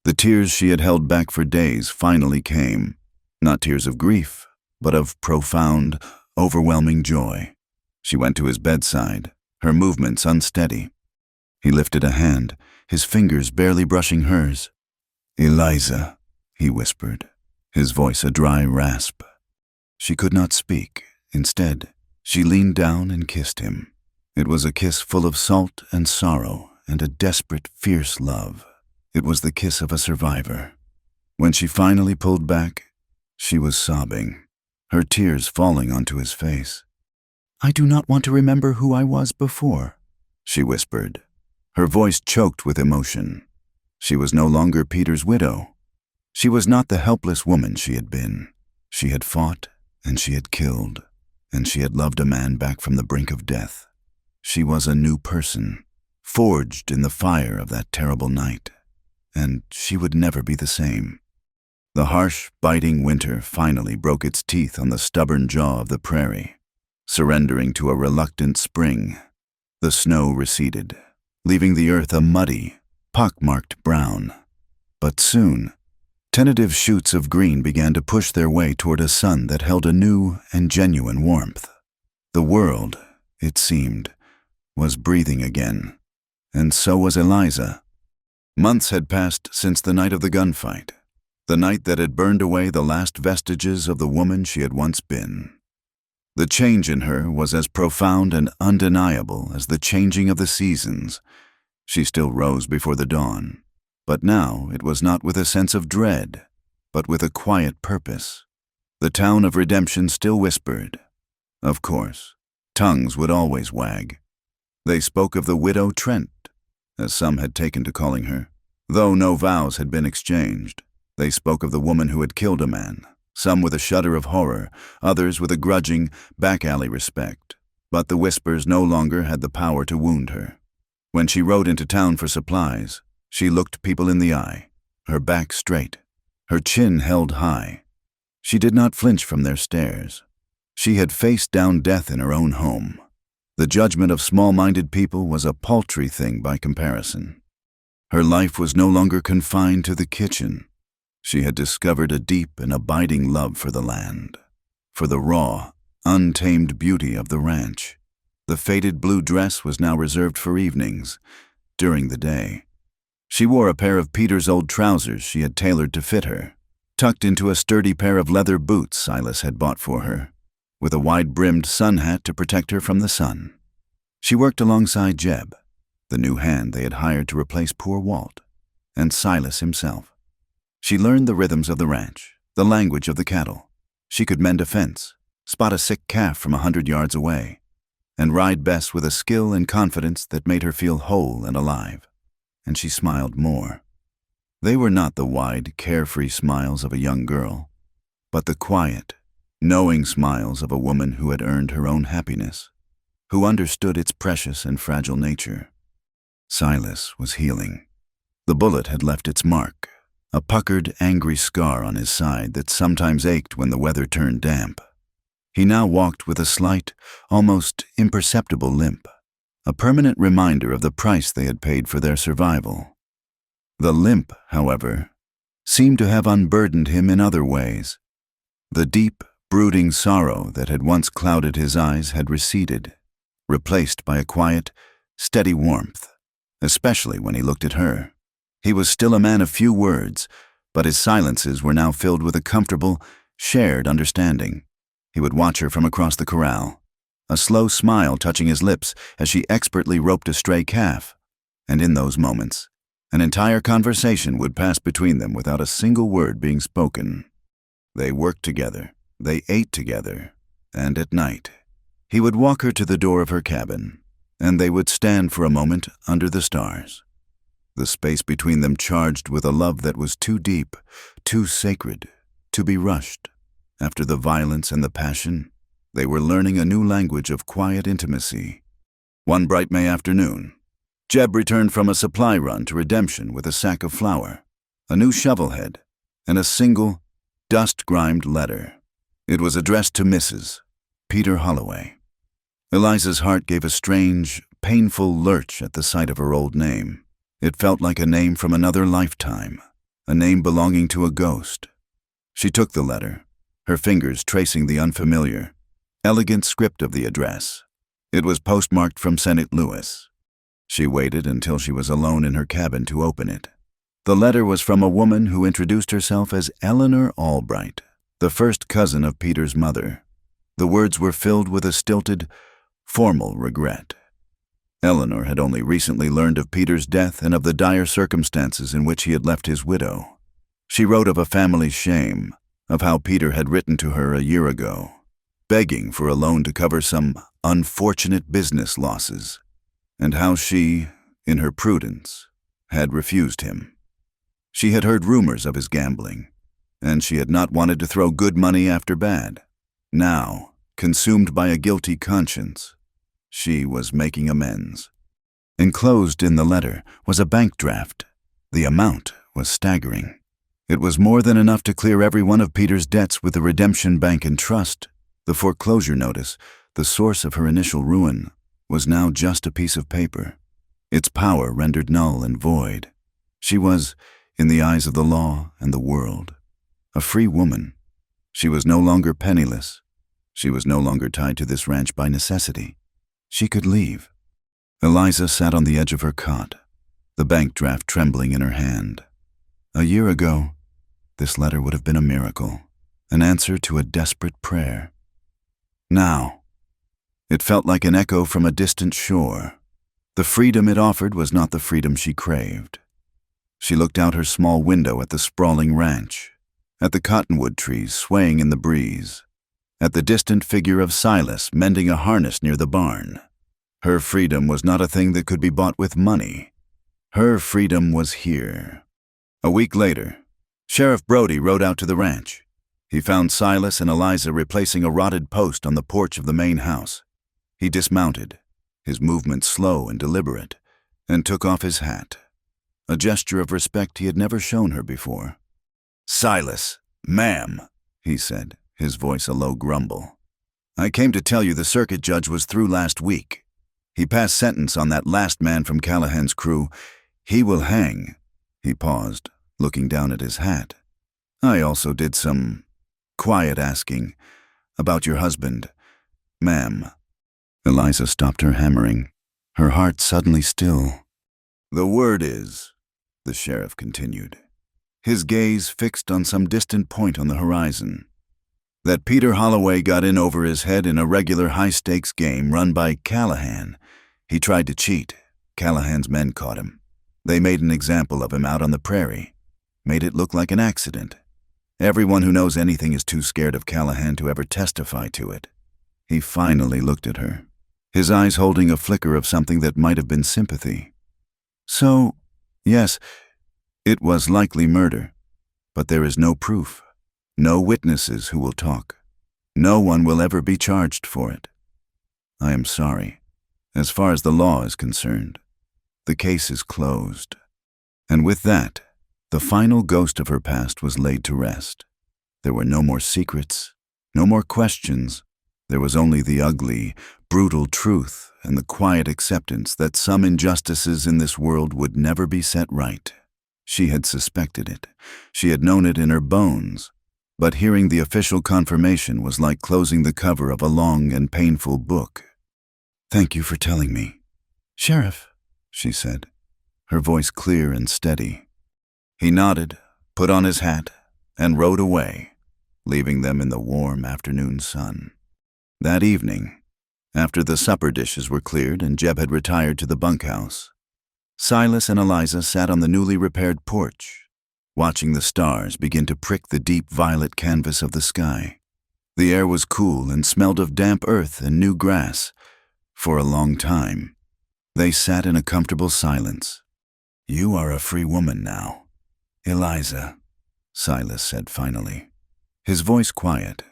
A: The tears she had held back for days finally came, not tears of grief, but of profound, overwhelming joy. She went to his bedside, her movements unsteady. He lifted a hand, his fingers barely brushing hers. "Eliza," he whispered, his voice a dry rasp. She could not speak. Instead, she leaned down and kissed him. It was a kiss full of salt and sorrow and a desperate, fierce love. It was the kiss of a survivor. When she finally pulled back, she was sobbing, her tears falling onto his face. "I do not want to remember who I was before," she whispered, her voice choked with emotion. She was no longer Peter's widow. She was not the helpless woman she had been. She had fought, and she had killed, and she had loved a man back from the brink of death. She was a new person, forged in the fire of that terrible night, and she would never be the same. The harsh, biting winter finally broke its teeth on the stubborn jaw of the prairie, surrendering to a reluctant spring. The snow receded, leaving the earth a muddy, pock-marked brown. But soon, tentative shoots of green began to push their way toward a sun that held a new and genuine warmth. The world, it seemed, was breathing again, and so was Eliza. Months had passed since the night of the gunfight, the night that had burned away the last vestiges of the woman she had once been. The change in her was as profound and undeniable as the changing of the seasons. She still rose before the dawn, but now it was not with a sense of dread, but with a quiet purpose. The town of redemption still whispered. Of course, tongues would always wag. They spoke of the widow Trent, as some had taken to calling her. Though no vows had been exchanged, they spoke of the woman who had killed a man, some with a shudder of horror, others with a grudging, back-alley respect. But the whispers no longer had the power to wound her. When she rode into town for supplies, she looked people in the eye, her back straight, her chin held high. She did not flinch from their stares. She had faced down death in her own home. The judgment of small-minded people was a paltry thing by comparison. Her life was no longer confined to the kitchen. She had discovered a deep and abiding love for the land, for the raw, untamed beauty of the ranch. The faded blue dress was now reserved for evenings. During the day, she wore a pair of Peter's old trousers she had tailored to fit her, tucked into a sturdy pair of leather boots Silas had bought for her, with a wide-brimmed sun hat to protect her from the sun. She worked alongside Jeb, the new hand they had hired to replace poor Walt, and Silas himself. She learned the rhythms of the ranch, the language of the cattle. She could mend a fence, spot a sick calf from 100 yards away, and ride Bess with a skill and confidence that made her feel whole and alive. And she smiled more. They were not the wide, carefree smiles of a young girl, but the quiet, knowing smiles of a woman who had earned her own happiness, who understood its precious and fragile nature. Silas was healing. The bullet had left its mark, a puckered, angry scar on his side that sometimes ached when the weather turned damp. He now walked with a slight, almost imperceptible limp, a permanent reminder of the price they had paid for their survival. The limp, however, seemed to have unburdened him in other ways. The deep, brooding sorrow that had once clouded his eyes had receded, replaced by a quiet, steady warmth, especially when he looked at her. He was still a man of few words, but his silences were now filled with a comfortable, shared understanding. He would watch her from across the corral, a slow smile touching his lips as she expertly roped a stray calf, and in those moments, an entire conversation would pass between them without a single word being spoken. They worked together, they ate together, and at night, he would walk her to the door of her cabin, and they would stand for a moment under the stars. The space between them charged with a love that was too deep, too sacred, to be rushed. After the violence and the passion, they were learning a new language of quiet intimacy. One bright May afternoon, Jeb returned from a supply run to Redemption with a sack of flour, a new shovel head, and a single, dust-grimed letter. It was addressed to Mrs. Peter Holloway. Eliza's heart gave a strange, painful lurch at the sight of her old name. It felt like a name from another lifetime, a name belonging to a ghost. She took the letter, her fingers tracing the unfamiliar, elegant script of the address. It was postmarked from St. Louis. She waited until she was alone in her cabin to open it. The letter was from a woman who introduced herself as Eleanor Albright, the first cousin of Peter's mother. The words were filled with a stilted, formal regret. Eleanor had only recently learned of Peter's death and of the dire circumstances in which he had left his widow. She wrote of a family's shame, of how Peter had written to her a year ago, begging for a loan to cover some unfortunate business losses, and how she, in her prudence, had refused him. She had heard rumors of his gambling, and she had not wanted to throw good money after bad. Now, consumed by a guilty conscience, she was making amends. Enclosed in the letter was a bank draft. The amount was staggering. It was more than enough to clear every one of Peter's debts with the Redemption Bank and Trust. The foreclosure notice, the source of her initial ruin, was now just a piece of paper, its power rendered null and void. She was, in the eyes of the law and the world, a free woman. She was no longer penniless. She was no longer tied to this ranch by necessity. She could leave. Eliza sat on the edge of her cot, the bank draft trembling in her hand. A year ago, this letter would have been a miracle, an answer to a desperate prayer.
C: Now, it felt like an echo from a distant shore. The freedom it offered was not the freedom she craved. She looked out her small window at the sprawling ranch, at the cottonwood trees swaying in the breeze, at the distant figure of Silas mending a harness near the barn. Her freedom was not a thing that could be bought with money. Her freedom was here. A week later, Sheriff Brody rode out to the ranch. He found Silas and Eliza replacing a rotted post on the porch of the main house. He dismounted, his movements slow and deliberate, and took off his hat, a gesture of respect he had never shown her before. "Silas, ma'am," he said, his voice a low grumble. "I came to tell you the circuit judge was through last week. He passed sentence on that last man from Callahan's crew. He will hang." He paused, looking down at his hat. "I also did some quiet asking about your husband, ma'am." Eliza stopped her hammering, her heart suddenly still. "The word is," the sheriff continued, his gaze fixed on some distant point on the horizon, "that Peter Holloway got in over his head in a regular high-stakes game run by Callahan. He tried to cheat. Callahan's men caught him. They made an example of him out on the prairie, made it look like an accident. Everyone who knows anything is too scared of Callahan to ever testify to it." He finally looked at her, his eyes holding a flicker of something that might have been sympathy. "So, yes, it was likely murder, but there is no proof, no witnesses who will talk. No one will ever be charged for it. I am sorry. As far as the law is concerned, the case is closed." And with that, the final ghost of her past was laid to rest. There were no more secrets, no more questions. There was only the ugly, brutal truth and the quiet acceptance that some injustices in this world would never be set right. She had suspected it. She had known it in her bones. But hearing the official confirmation was like closing the cover of a long and painful book. "Thank you for telling me."
B: Sheriff,
C: she said, her voice clear and steady. He nodded, put on his hat, and rode away, leaving them in the warm afternoon sun. That evening, after the supper dishes were cleared and Jeb had retired to the bunkhouse, Silas and Eliza sat on the newly repaired porch, watching the stars begin to prick the deep violet canvas of the sky. The air was cool and smelled of damp earth and new grass. For a long time, they sat in a comfortable silence. "You are a free woman now, Eliza," Silas said finally, his voice quiet.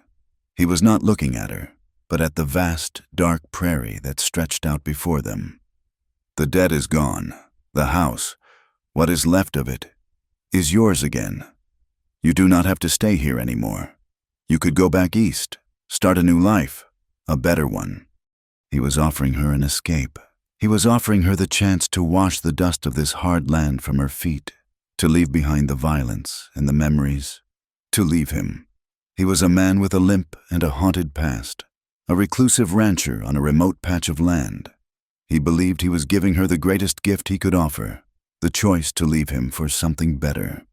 C: He was not looking at her, but at the vast, dark prairie that stretched out before them. "The dead is gone. The house, what is left of it, is yours again. You do not have to stay here anymore. You could go back east, start a new life, a better one." He was offering her an escape. He was offering her the chance to wash the dust of this hard land from her feet, to leave behind the violence and the memories, to leave him. He was a man with a limp and a haunted past, a reclusive rancher on a remote patch of land. He believed he was giving her the greatest gift he could offer, the choice to leave him for something better.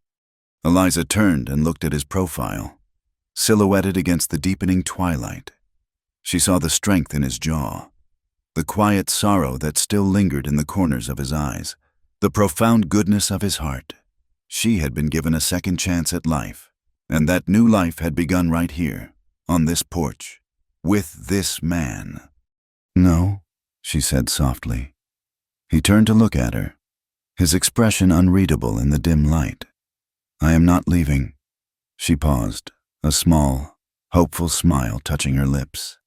C: Eliza turned and looked at his profile, silhouetted against the deepening twilight. She saw the strength in his jaw, the quiet sorrow that still lingered in the corners of his eyes, the profound goodness of his heart. She had been given a second chance at life, and that new life had begun right here, on this porch, with this man. "No," she said softly. He turned to look at her, his expression unreadable in the dim light. "I am not leaving." She paused, a small, hopeful smile touching her lips.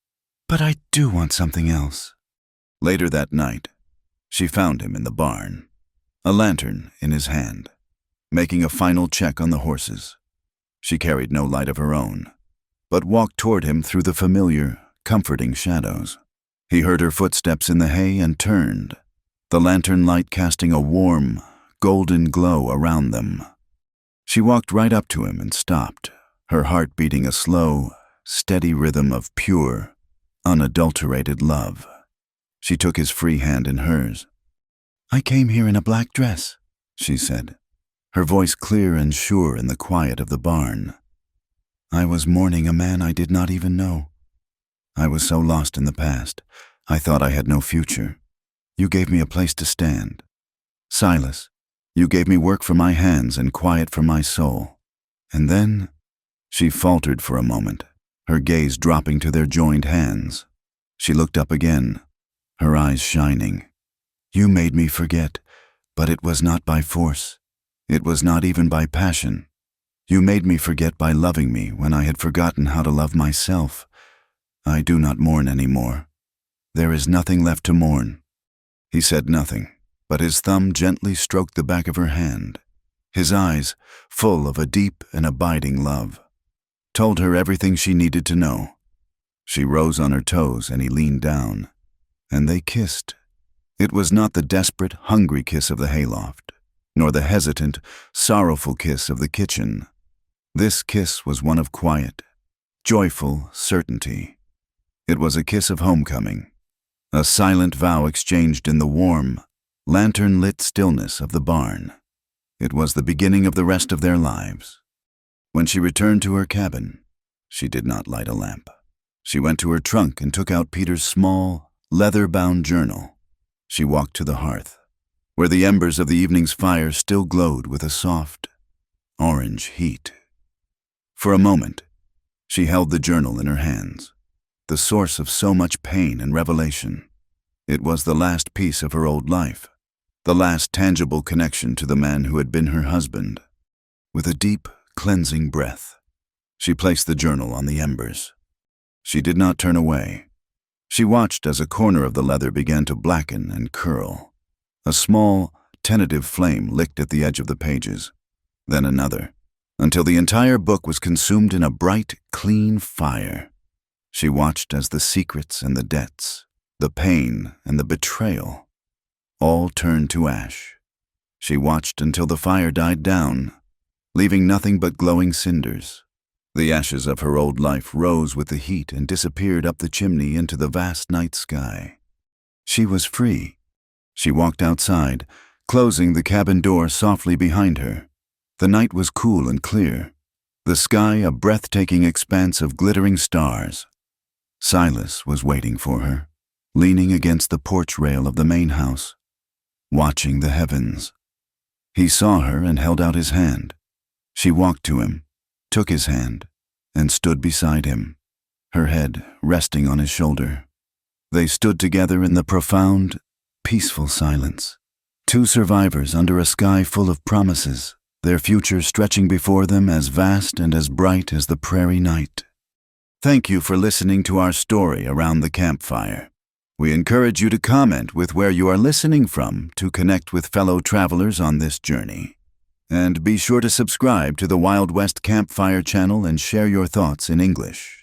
B: "But I do want something else."
C: Later that night, she found him in the barn, a lantern in his hand, making a final check on the horses. She carried no light of her own, but walked toward him through the familiar, comforting shadows. He heard her footsteps in the hay and turned, the lantern light casting a warm, golden glow around them. She walked right up to him and stopped, her heart beating a slow, steady rhythm of pure, unadulterated love. She took his free hand in hers.
B: "I came here in a black dress,"
C: she said, her voice clear and sure in the quiet of the barn.
B: "I was mourning a man I did not even know.
A: I was so lost in the past. I thought I had no future. You gave me a place to stand. Silas, you gave me work for my hands and quiet for my soul. And then, she faltered for a moment, her gaze dropping to their joined hands. She looked up again, her eyes shining. You made me forget, but it was not by force. It was not even by passion. You made me forget by loving me when I had forgotten how to love myself. I do not mourn any more. There is nothing left to mourn. He said nothing, but his thumb gently stroked the back of her hand. His eyes, full of a deep and abiding love, told her everything she needed to know. She rose on her toes and he leaned down, and they kissed. It was not the desperate, hungry kiss of the hayloft, nor the hesitant, sorrowful kiss of the kitchen. This kiss was one of quiet, joyful certainty. It was a kiss of homecoming, a silent vow exchanged in the warm, lantern-lit stillness of the barn. It was the beginning of the rest of their lives. When she returned to her cabin, she did not light a lamp. She went to her trunk and took out Peter's small, leather-bound journal. She walked to the hearth, where the embers of the evening's fire still glowed with a soft, orange heat. For a moment, she held the journal in her hands, the source of so much pain and revelation. It was the last piece of her old life, the last tangible connection to the man who had been her husband. With a deep, cleansing breath, she placed the journal on the embers. She did not turn away. She watched as a corner of the leather began to blacken and curl. A small, tentative flame licked at the edge of the pages, then another, until the entire book was consumed in a bright, clean fire. She watched as the secrets and the debts, the pain and the betrayal, all turned to ash. She watched until the fire died down, leaving nothing but glowing cinders. The ashes of her old life rose with the heat and disappeared up the chimney into the vast night sky. She was free. She walked outside, closing the cabin door softly behind her. The night was cool and clear, the sky a breathtaking expanse of glittering stars. Silas was waiting for her, leaning against the porch rail of the main house, watching the heavens. He saw her and held out his hand. She walked to him, took his hand, and stood beside him, her head resting on his shoulder. They stood together in the profound, peaceful silence, two survivors under a sky full of promises, their future stretching before them as vast and as bright as the prairie night. Thank you for listening to our story around the campfire. We encourage you to comment with where you are listening from to connect with fellow travelers on this journey. And be sure to subscribe to the Wild West Campfire channel and share your thoughts in English.